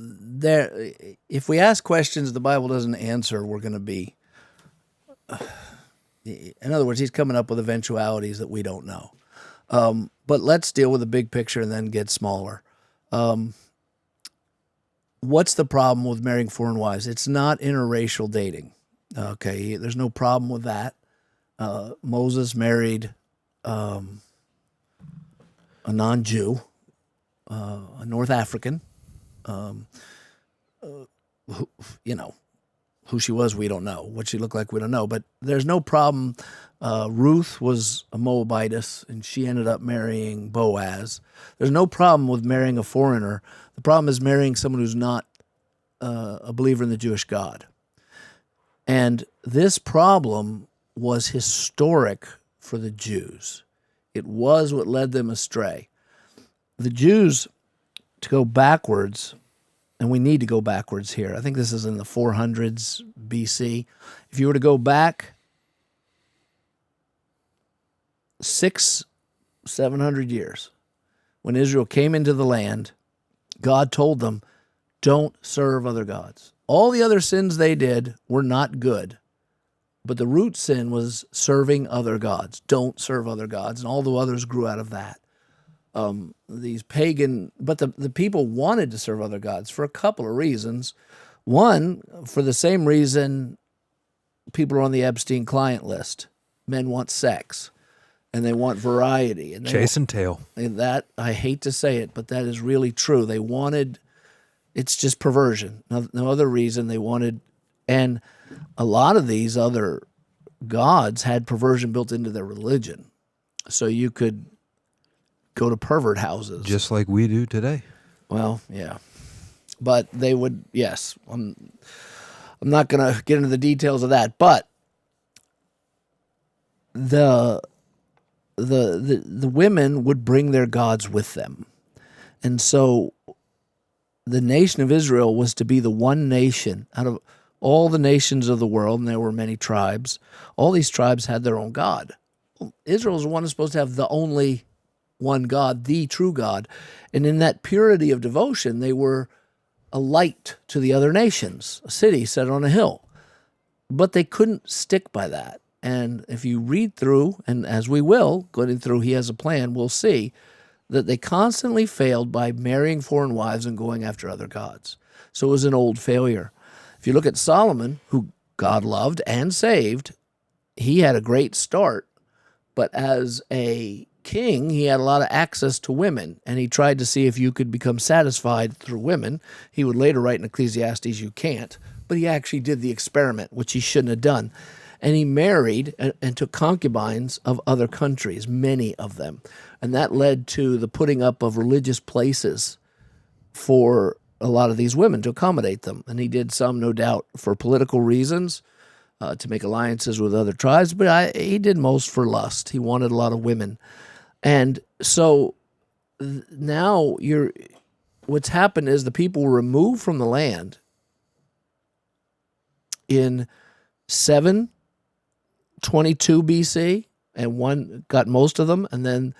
if we ask questions the Bible doesn't answer, we're going to be... in other words, he's coming up with eventualities that we don't know. But let's deal with the big picture and then get smaller. What's the problem with marrying foreign wives? It's not interracial dating. Okay, there's no problem with that. Moses married a non-Jew, a North African. Who she was, we don't know. What she looked like, we don't know. But there's no problem. Ruth was a Moabitess, and she ended up marrying Boaz. There's no problem with marrying a foreigner. The problem is marrying someone who's not a believer in the Jewish God. And this problem was historic for the Jews. It was what led them astray. The Jews, to go backwards, and we need to go backwards here. I think this is in the 400s BC. If you were to go back 700 years, when Israel came into the land, God told them, don't serve other gods. All the other sins they did were not good, but the root sin was serving other gods. Don't serve other gods, and all the others grew out of that. These pagan, but the people wanted to serve other gods for a couple of reasons. One, for the same reason people are on the Epstein client list. Men want sex, and they want variety. And Chase and tail. And that, I hate to say it, but that is really true. They wanted, it's just perversion. No other reason. They wanted, and a lot of these other gods had perversion built into their religion. So you could go to pervert houses. Just like we do today. Well, yeah. But they would, yes. I'm not going to get into the details of that, but the women would bring their gods with them. And so the nation of Israel was to be the one nation out of all the nations of the world, and there were many tribes. All these tribes had their own God. Israel is the one who's supposed to have the only one God, the true God. And in that purity of devotion, they were a light to the other nations, a city set on a hill. But they couldn't stick by that. And if you read through, and as we will, going through He Has a Plan, we'll see that they constantly failed by marrying foreign wives and going after other gods. So it was an old failure. If you look at Solomon, who God loved and saved, he had a great start, but as a king, he had a lot of access to women, and he tried to see if you could become satisfied through women. He would later write in Ecclesiastes, you can't, but he actually did the experiment, which he shouldn't have done. And he married and took concubines of other countries, many of them. And that led to the putting up of religious places for a lot of these women to accommodate them. And he did some, no doubt, for political reasons, to make alliances with other tribes, but he did most for lust. He wanted a lot of women. And so now what's happened is the people were removed from the land in 722 BC, and one got most of them, and then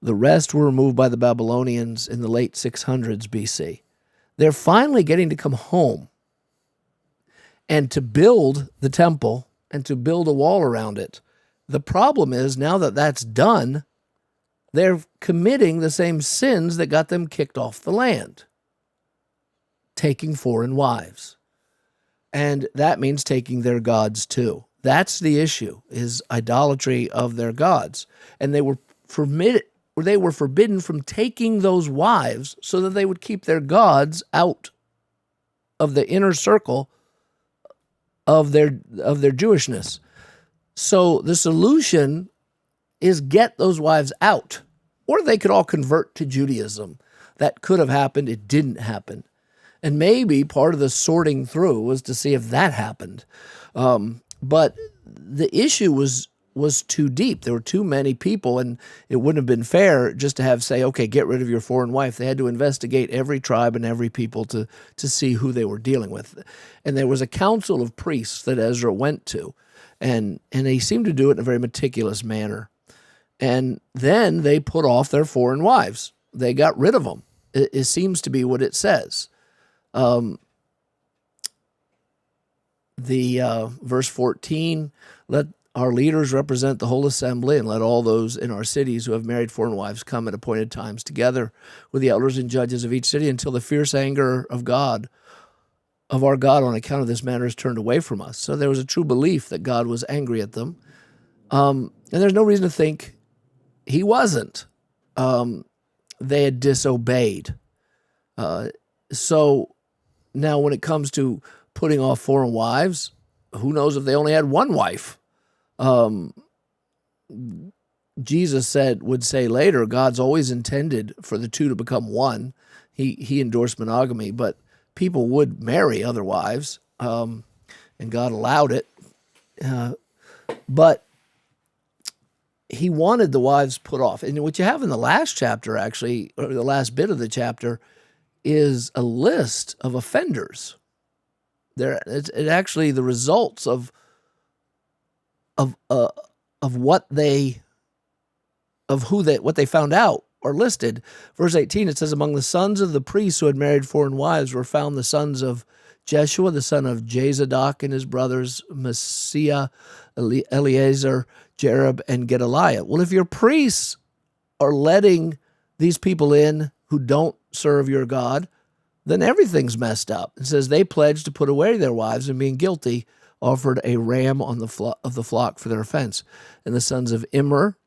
the rest were removed by the Babylonians in the late 600s BC. They're finally getting to come home and to build the temple and to build a wall around it. The problem is, now that that's done, they're committing the same sins that got them kicked off the land, taking foreign wives. And that means taking their gods too. That's the issue, is idolatry of their gods. And they were forbidden from taking those wives so that they would keep their gods out of the inner circle of their Jewishness. So the solution is get those wives out, or they could all convert to Judaism. That could have happened. It didn't happen. And maybe part of the sorting through was to see if that happened. But the issue was too deep. There were too many people, and it wouldn't have been fair just to say, okay, get rid of your foreign wife. They had to investigate every tribe and every people to see who they were dealing with. And there was a council of priests that Ezra went to, and they seemed to do it in a very meticulous manner. And then they put off their foreign wives. They got rid of them. It seems to be what it says. Verse 14, let our leaders represent the whole assembly, and let all those in our cities who have married foreign wives come at appointed times together with the elders and judges of each city until the fierce anger of our God on account of this matter is turned away from us. So there was a true belief that God was angry at them. And there's no reason to think he wasn't. They had disobeyed. So now when it comes to putting off foreign wives, who knows if they only had one wife? Jesus would say later, God's always intended for the two to become one. He endorsed monogamy, but people would marry other wives, and God allowed it. But he wanted the wives put off. And what you have in the last chapter, actually, or the last bit of the chapter, is a list of offenders. It's actually the results of what they found out are listed. Verse 18, it says, among the sons of the priests who had married foreign wives were found the sons of Jeshua, the son of Jezadok, and his brothers Messiah, Eleazar, Jerub, and Gedaliah. Well, if your priests are letting these people in who don't serve your God, then everything's messed up. It says they pledged to put away their wives, and being guilty, offered a ram of the flock for their offense. And the sons of Immer,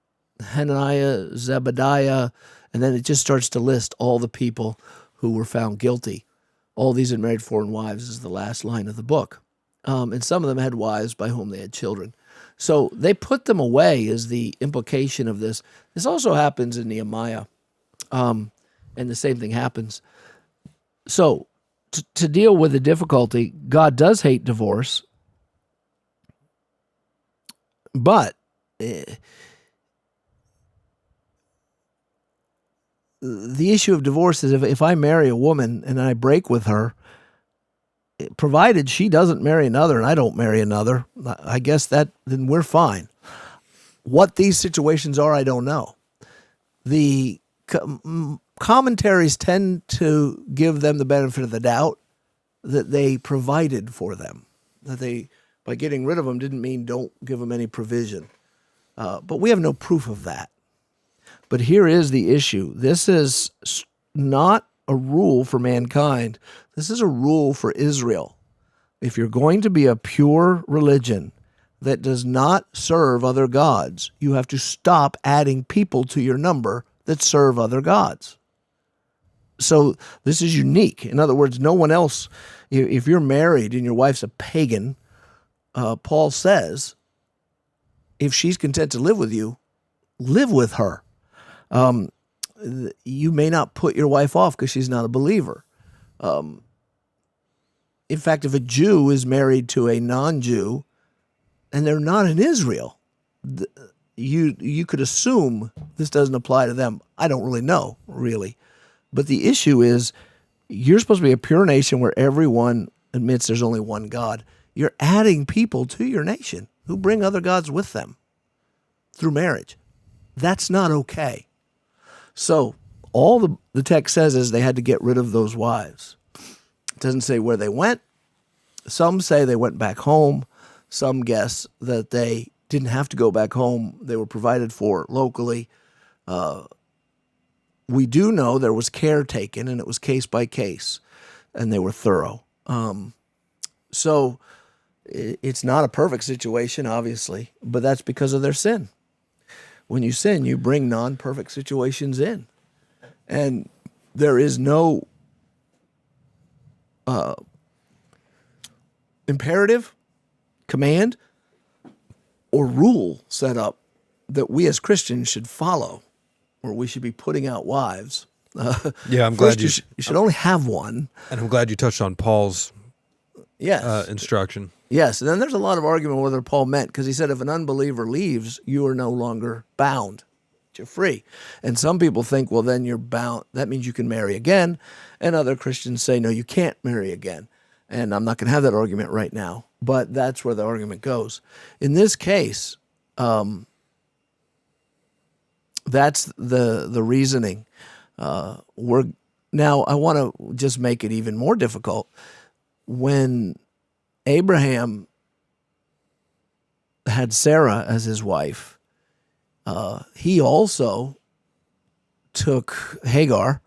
Hananiah, Zebediah, and then it just starts to list all the people who were found guilty. All these had married foreign wives is the last line of the book. And some of them had wives by whom they had children. So they put them away is the implication of this. This also happens in Nehemiah. And the same thing happens. So to deal with the difficulty, God does hate divorce. But the issue of divorce is if I marry a woman and I break with her, provided she doesn't marry another and I don't marry another, I guess then we're fine. What these situations are, I don't know. The commentaries tend to give them the benefit of the doubt that they provided for them, that they, by getting rid of them, didn't mean don't give them any provision. But we have no proof of that. But here is the issue. This is not a rule for mankind. This is a rule for Israel. If you're going to be a pure religion that does not serve other gods, you have to stop adding people to your number that serve other gods. So this is unique. In other words, no one else, if you're married and your wife's a pagan, Paul says, if she's content to live with you, live with her. You may not put your wife off because she's not a believer. In fact, if a Jew is married to a non-Jew and they're not in Israel, you could assume this doesn't apply to them. I don't really know, really. But the issue is you're supposed to be a pure nation where everyone admits there's only one God. You're adding people to your nation who bring other gods with them through marriage. That's not okay. So all the text says is they had to get rid of those wives. It doesn't say where they went. Some say they went back home. Some guess that they didn't have to go back home. They were provided for locally. We do know there was care taken, and it was case by case, and they were thorough. So it's not a perfect situation, obviously, but that's because of their sin. When you sin, you bring non-perfect situations in. And there is no imperative, command, or rule set up that we as Christians should follow, or we should be putting out wives. Yeah, I'm glad you should only have one. And I'm glad you touched on Paul's instruction. Yes, and then there's a lot of argument whether Paul meant, because he said if an unbeliever leaves, you are no longer bound. You're free. And some people think, well, then you're bound. That means you can marry again. And other Christians say, no, you can't marry again. And I'm not going to have that argument right now, but that's where the argument goes. In this case, that's the reasoning. Now, I want to just make it even more difficult. When Abraham had Sarah as his wife, he also took Hagar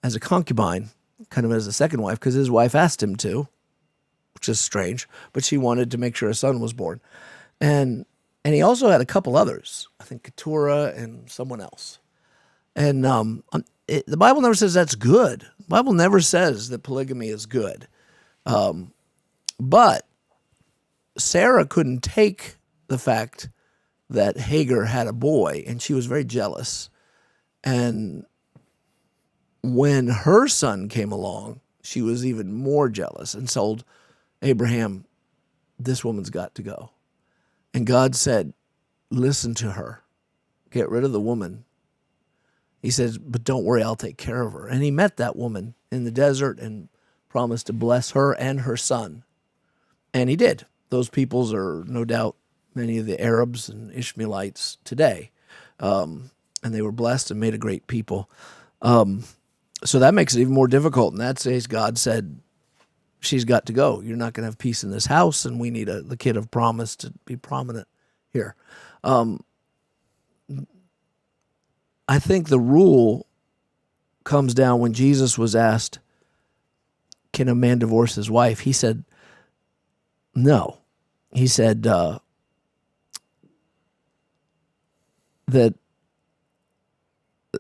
as a concubine, kind of as a second wife, because his wife asked him to, which is strange, but she wanted to make sure a son was born. And he also had a couple others, I think Keturah and someone else. And the Bible never says that's good. The Bible never says that polygamy is good. But Sarah couldn't take the fact that Hagar had a boy, and she was very jealous. And when her son came along, she was even more jealous and told Abraham, this woman's got to go. And God said, listen to her. Get rid of the woman. He says, but don't worry, I'll take care of her. And he met that woman in the desert and promised to bless her and her son. And he did. Those peoples are no doubt many of the Arabs and Ishmaelites today. And they were blessed and made a great people. So that makes it even more difficult. In that case, God said, she's got to go. You're not going to have peace in this house, and we need the kid of promise to be prominent here. I think the rule comes down when Jesus was asked, can a man divorce his wife? He said, no. He said that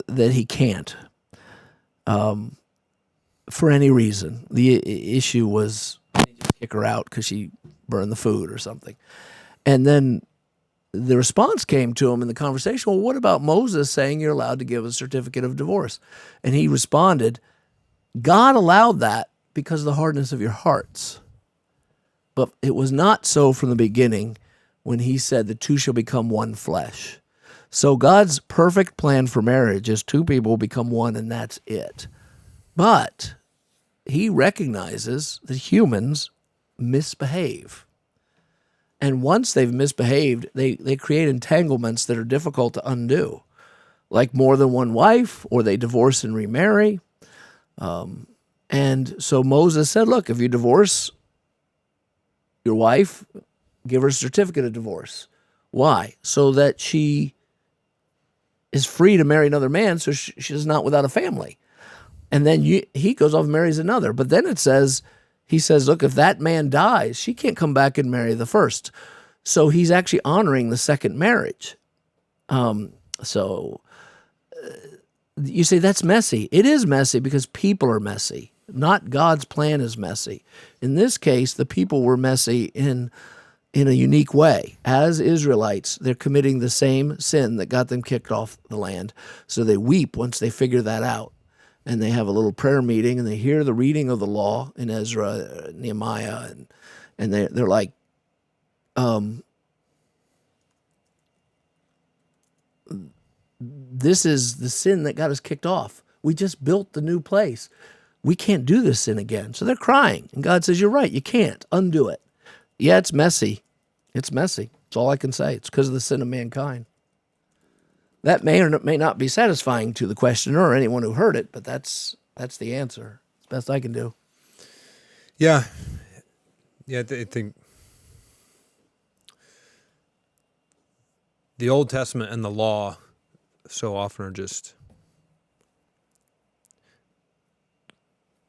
he can't for any reason. The issue was kick her out because she burned the food or something. And then the response came to him in the conversation, well, what about Moses saying you're allowed to give a certificate of divorce? And he responded, God allowed that because of the hardness of your hearts. But it was not so from the beginning when he said the two shall become one flesh. So God's perfect plan for marriage is two people become one and that's it. But he recognizes that humans misbehave. And once they've misbehaved, they create entanglements that are difficult to undo, like more than one wife, or they divorce and remarry. And so Moses said, look, if you divorce your wife, give her a certificate of divorce. Why? So that she is free to marry another man, so she's not without a family. And then he goes off and marries another. But then he says, look, if that man dies, she can't come back and marry the first. So he's actually honoring the second marriage. So you say that's messy. It is messy because people are messy. Not God's plan is messy. In this case, the people were messy in a unique way. As Israelites, they're committing the same sin that got them kicked off the land. So they weep once they figure that out. And they have a little prayer meeting, and they hear the reading of the law in Ezra, Nehemiah, and they're like, this is the sin that got us kicked off. We just built the new place. We can't do this sin again. So they're crying, and God says, you're right, you can't undo it. Yeah, it's messy. It's messy. That's all I can say. It's because of the sin of mankind. That may or may not be satisfying to the questioner or anyone who heard it, but that's the answer. It's the best I can do. Yeah. I think the Old Testament and the law so often are just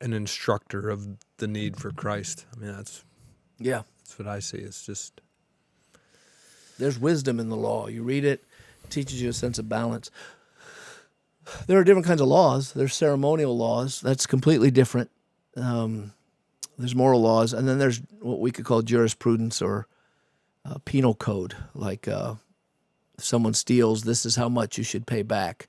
an instructor of the need for Christ. I mean, that's what I see. It's just there's wisdom in the law. You read it. Teaches you a sense of balance. There are different kinds of laws. There's ceremonial laws. That's completely different. There's moral laws. And then there's what we could call jurisprudence or penal code. Like if someone steals, this is how much you should pay back.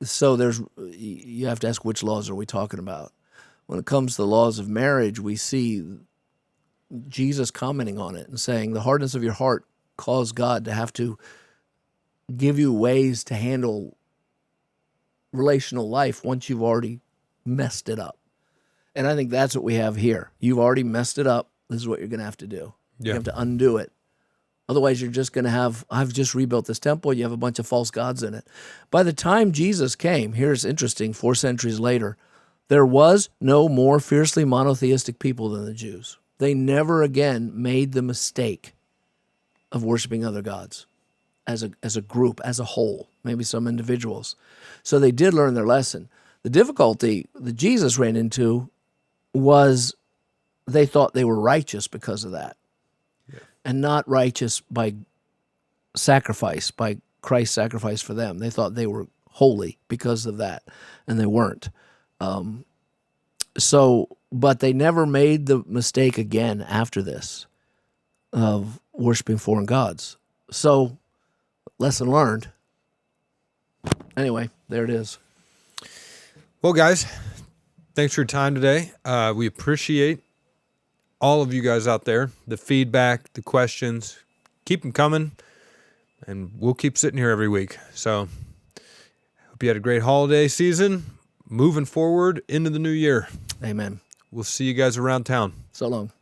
So you have to ask which laws are we talking about. When it comes to the laws of marriage, we see Jesus commenting on it and saying the hardness of your heart caused God to have to give you ways to handle relational life once you've already messed it up. And I think that's what we have here. You've already messed it up. This is what you're going to have to do. Yeah. You have to undo it. Otherwise, you're just going to have, I've just rebuilt this temple. You have a bunch of false gods in it. By the time Jesus came, here's interesting, 4 centuries later, there was no more fiercely monotheistic people than the Jews. They never again made the mistake of worshiping other gods as a group, as a whole, maybe some individuals. So they did learn their lesson. The difficulty that Jesus ran into was they thought they were righteous because of that, and not righteous by sacrifice, by Christ's sacrifice for them. They thought they were holy because of that, and they weren't. But they never made the mistake again after this of worshiping foreign gods. So, lesson learned. Anyway, there it is. Well, guys, thanks for your time today. We appreciate all of you guys out there, the feedback, the questions. Keep them coming. and we'll keep sitting here every week. So hope you had a great holiday season. Moving forward into the new year. Amen. We'll see you guys around town. So long.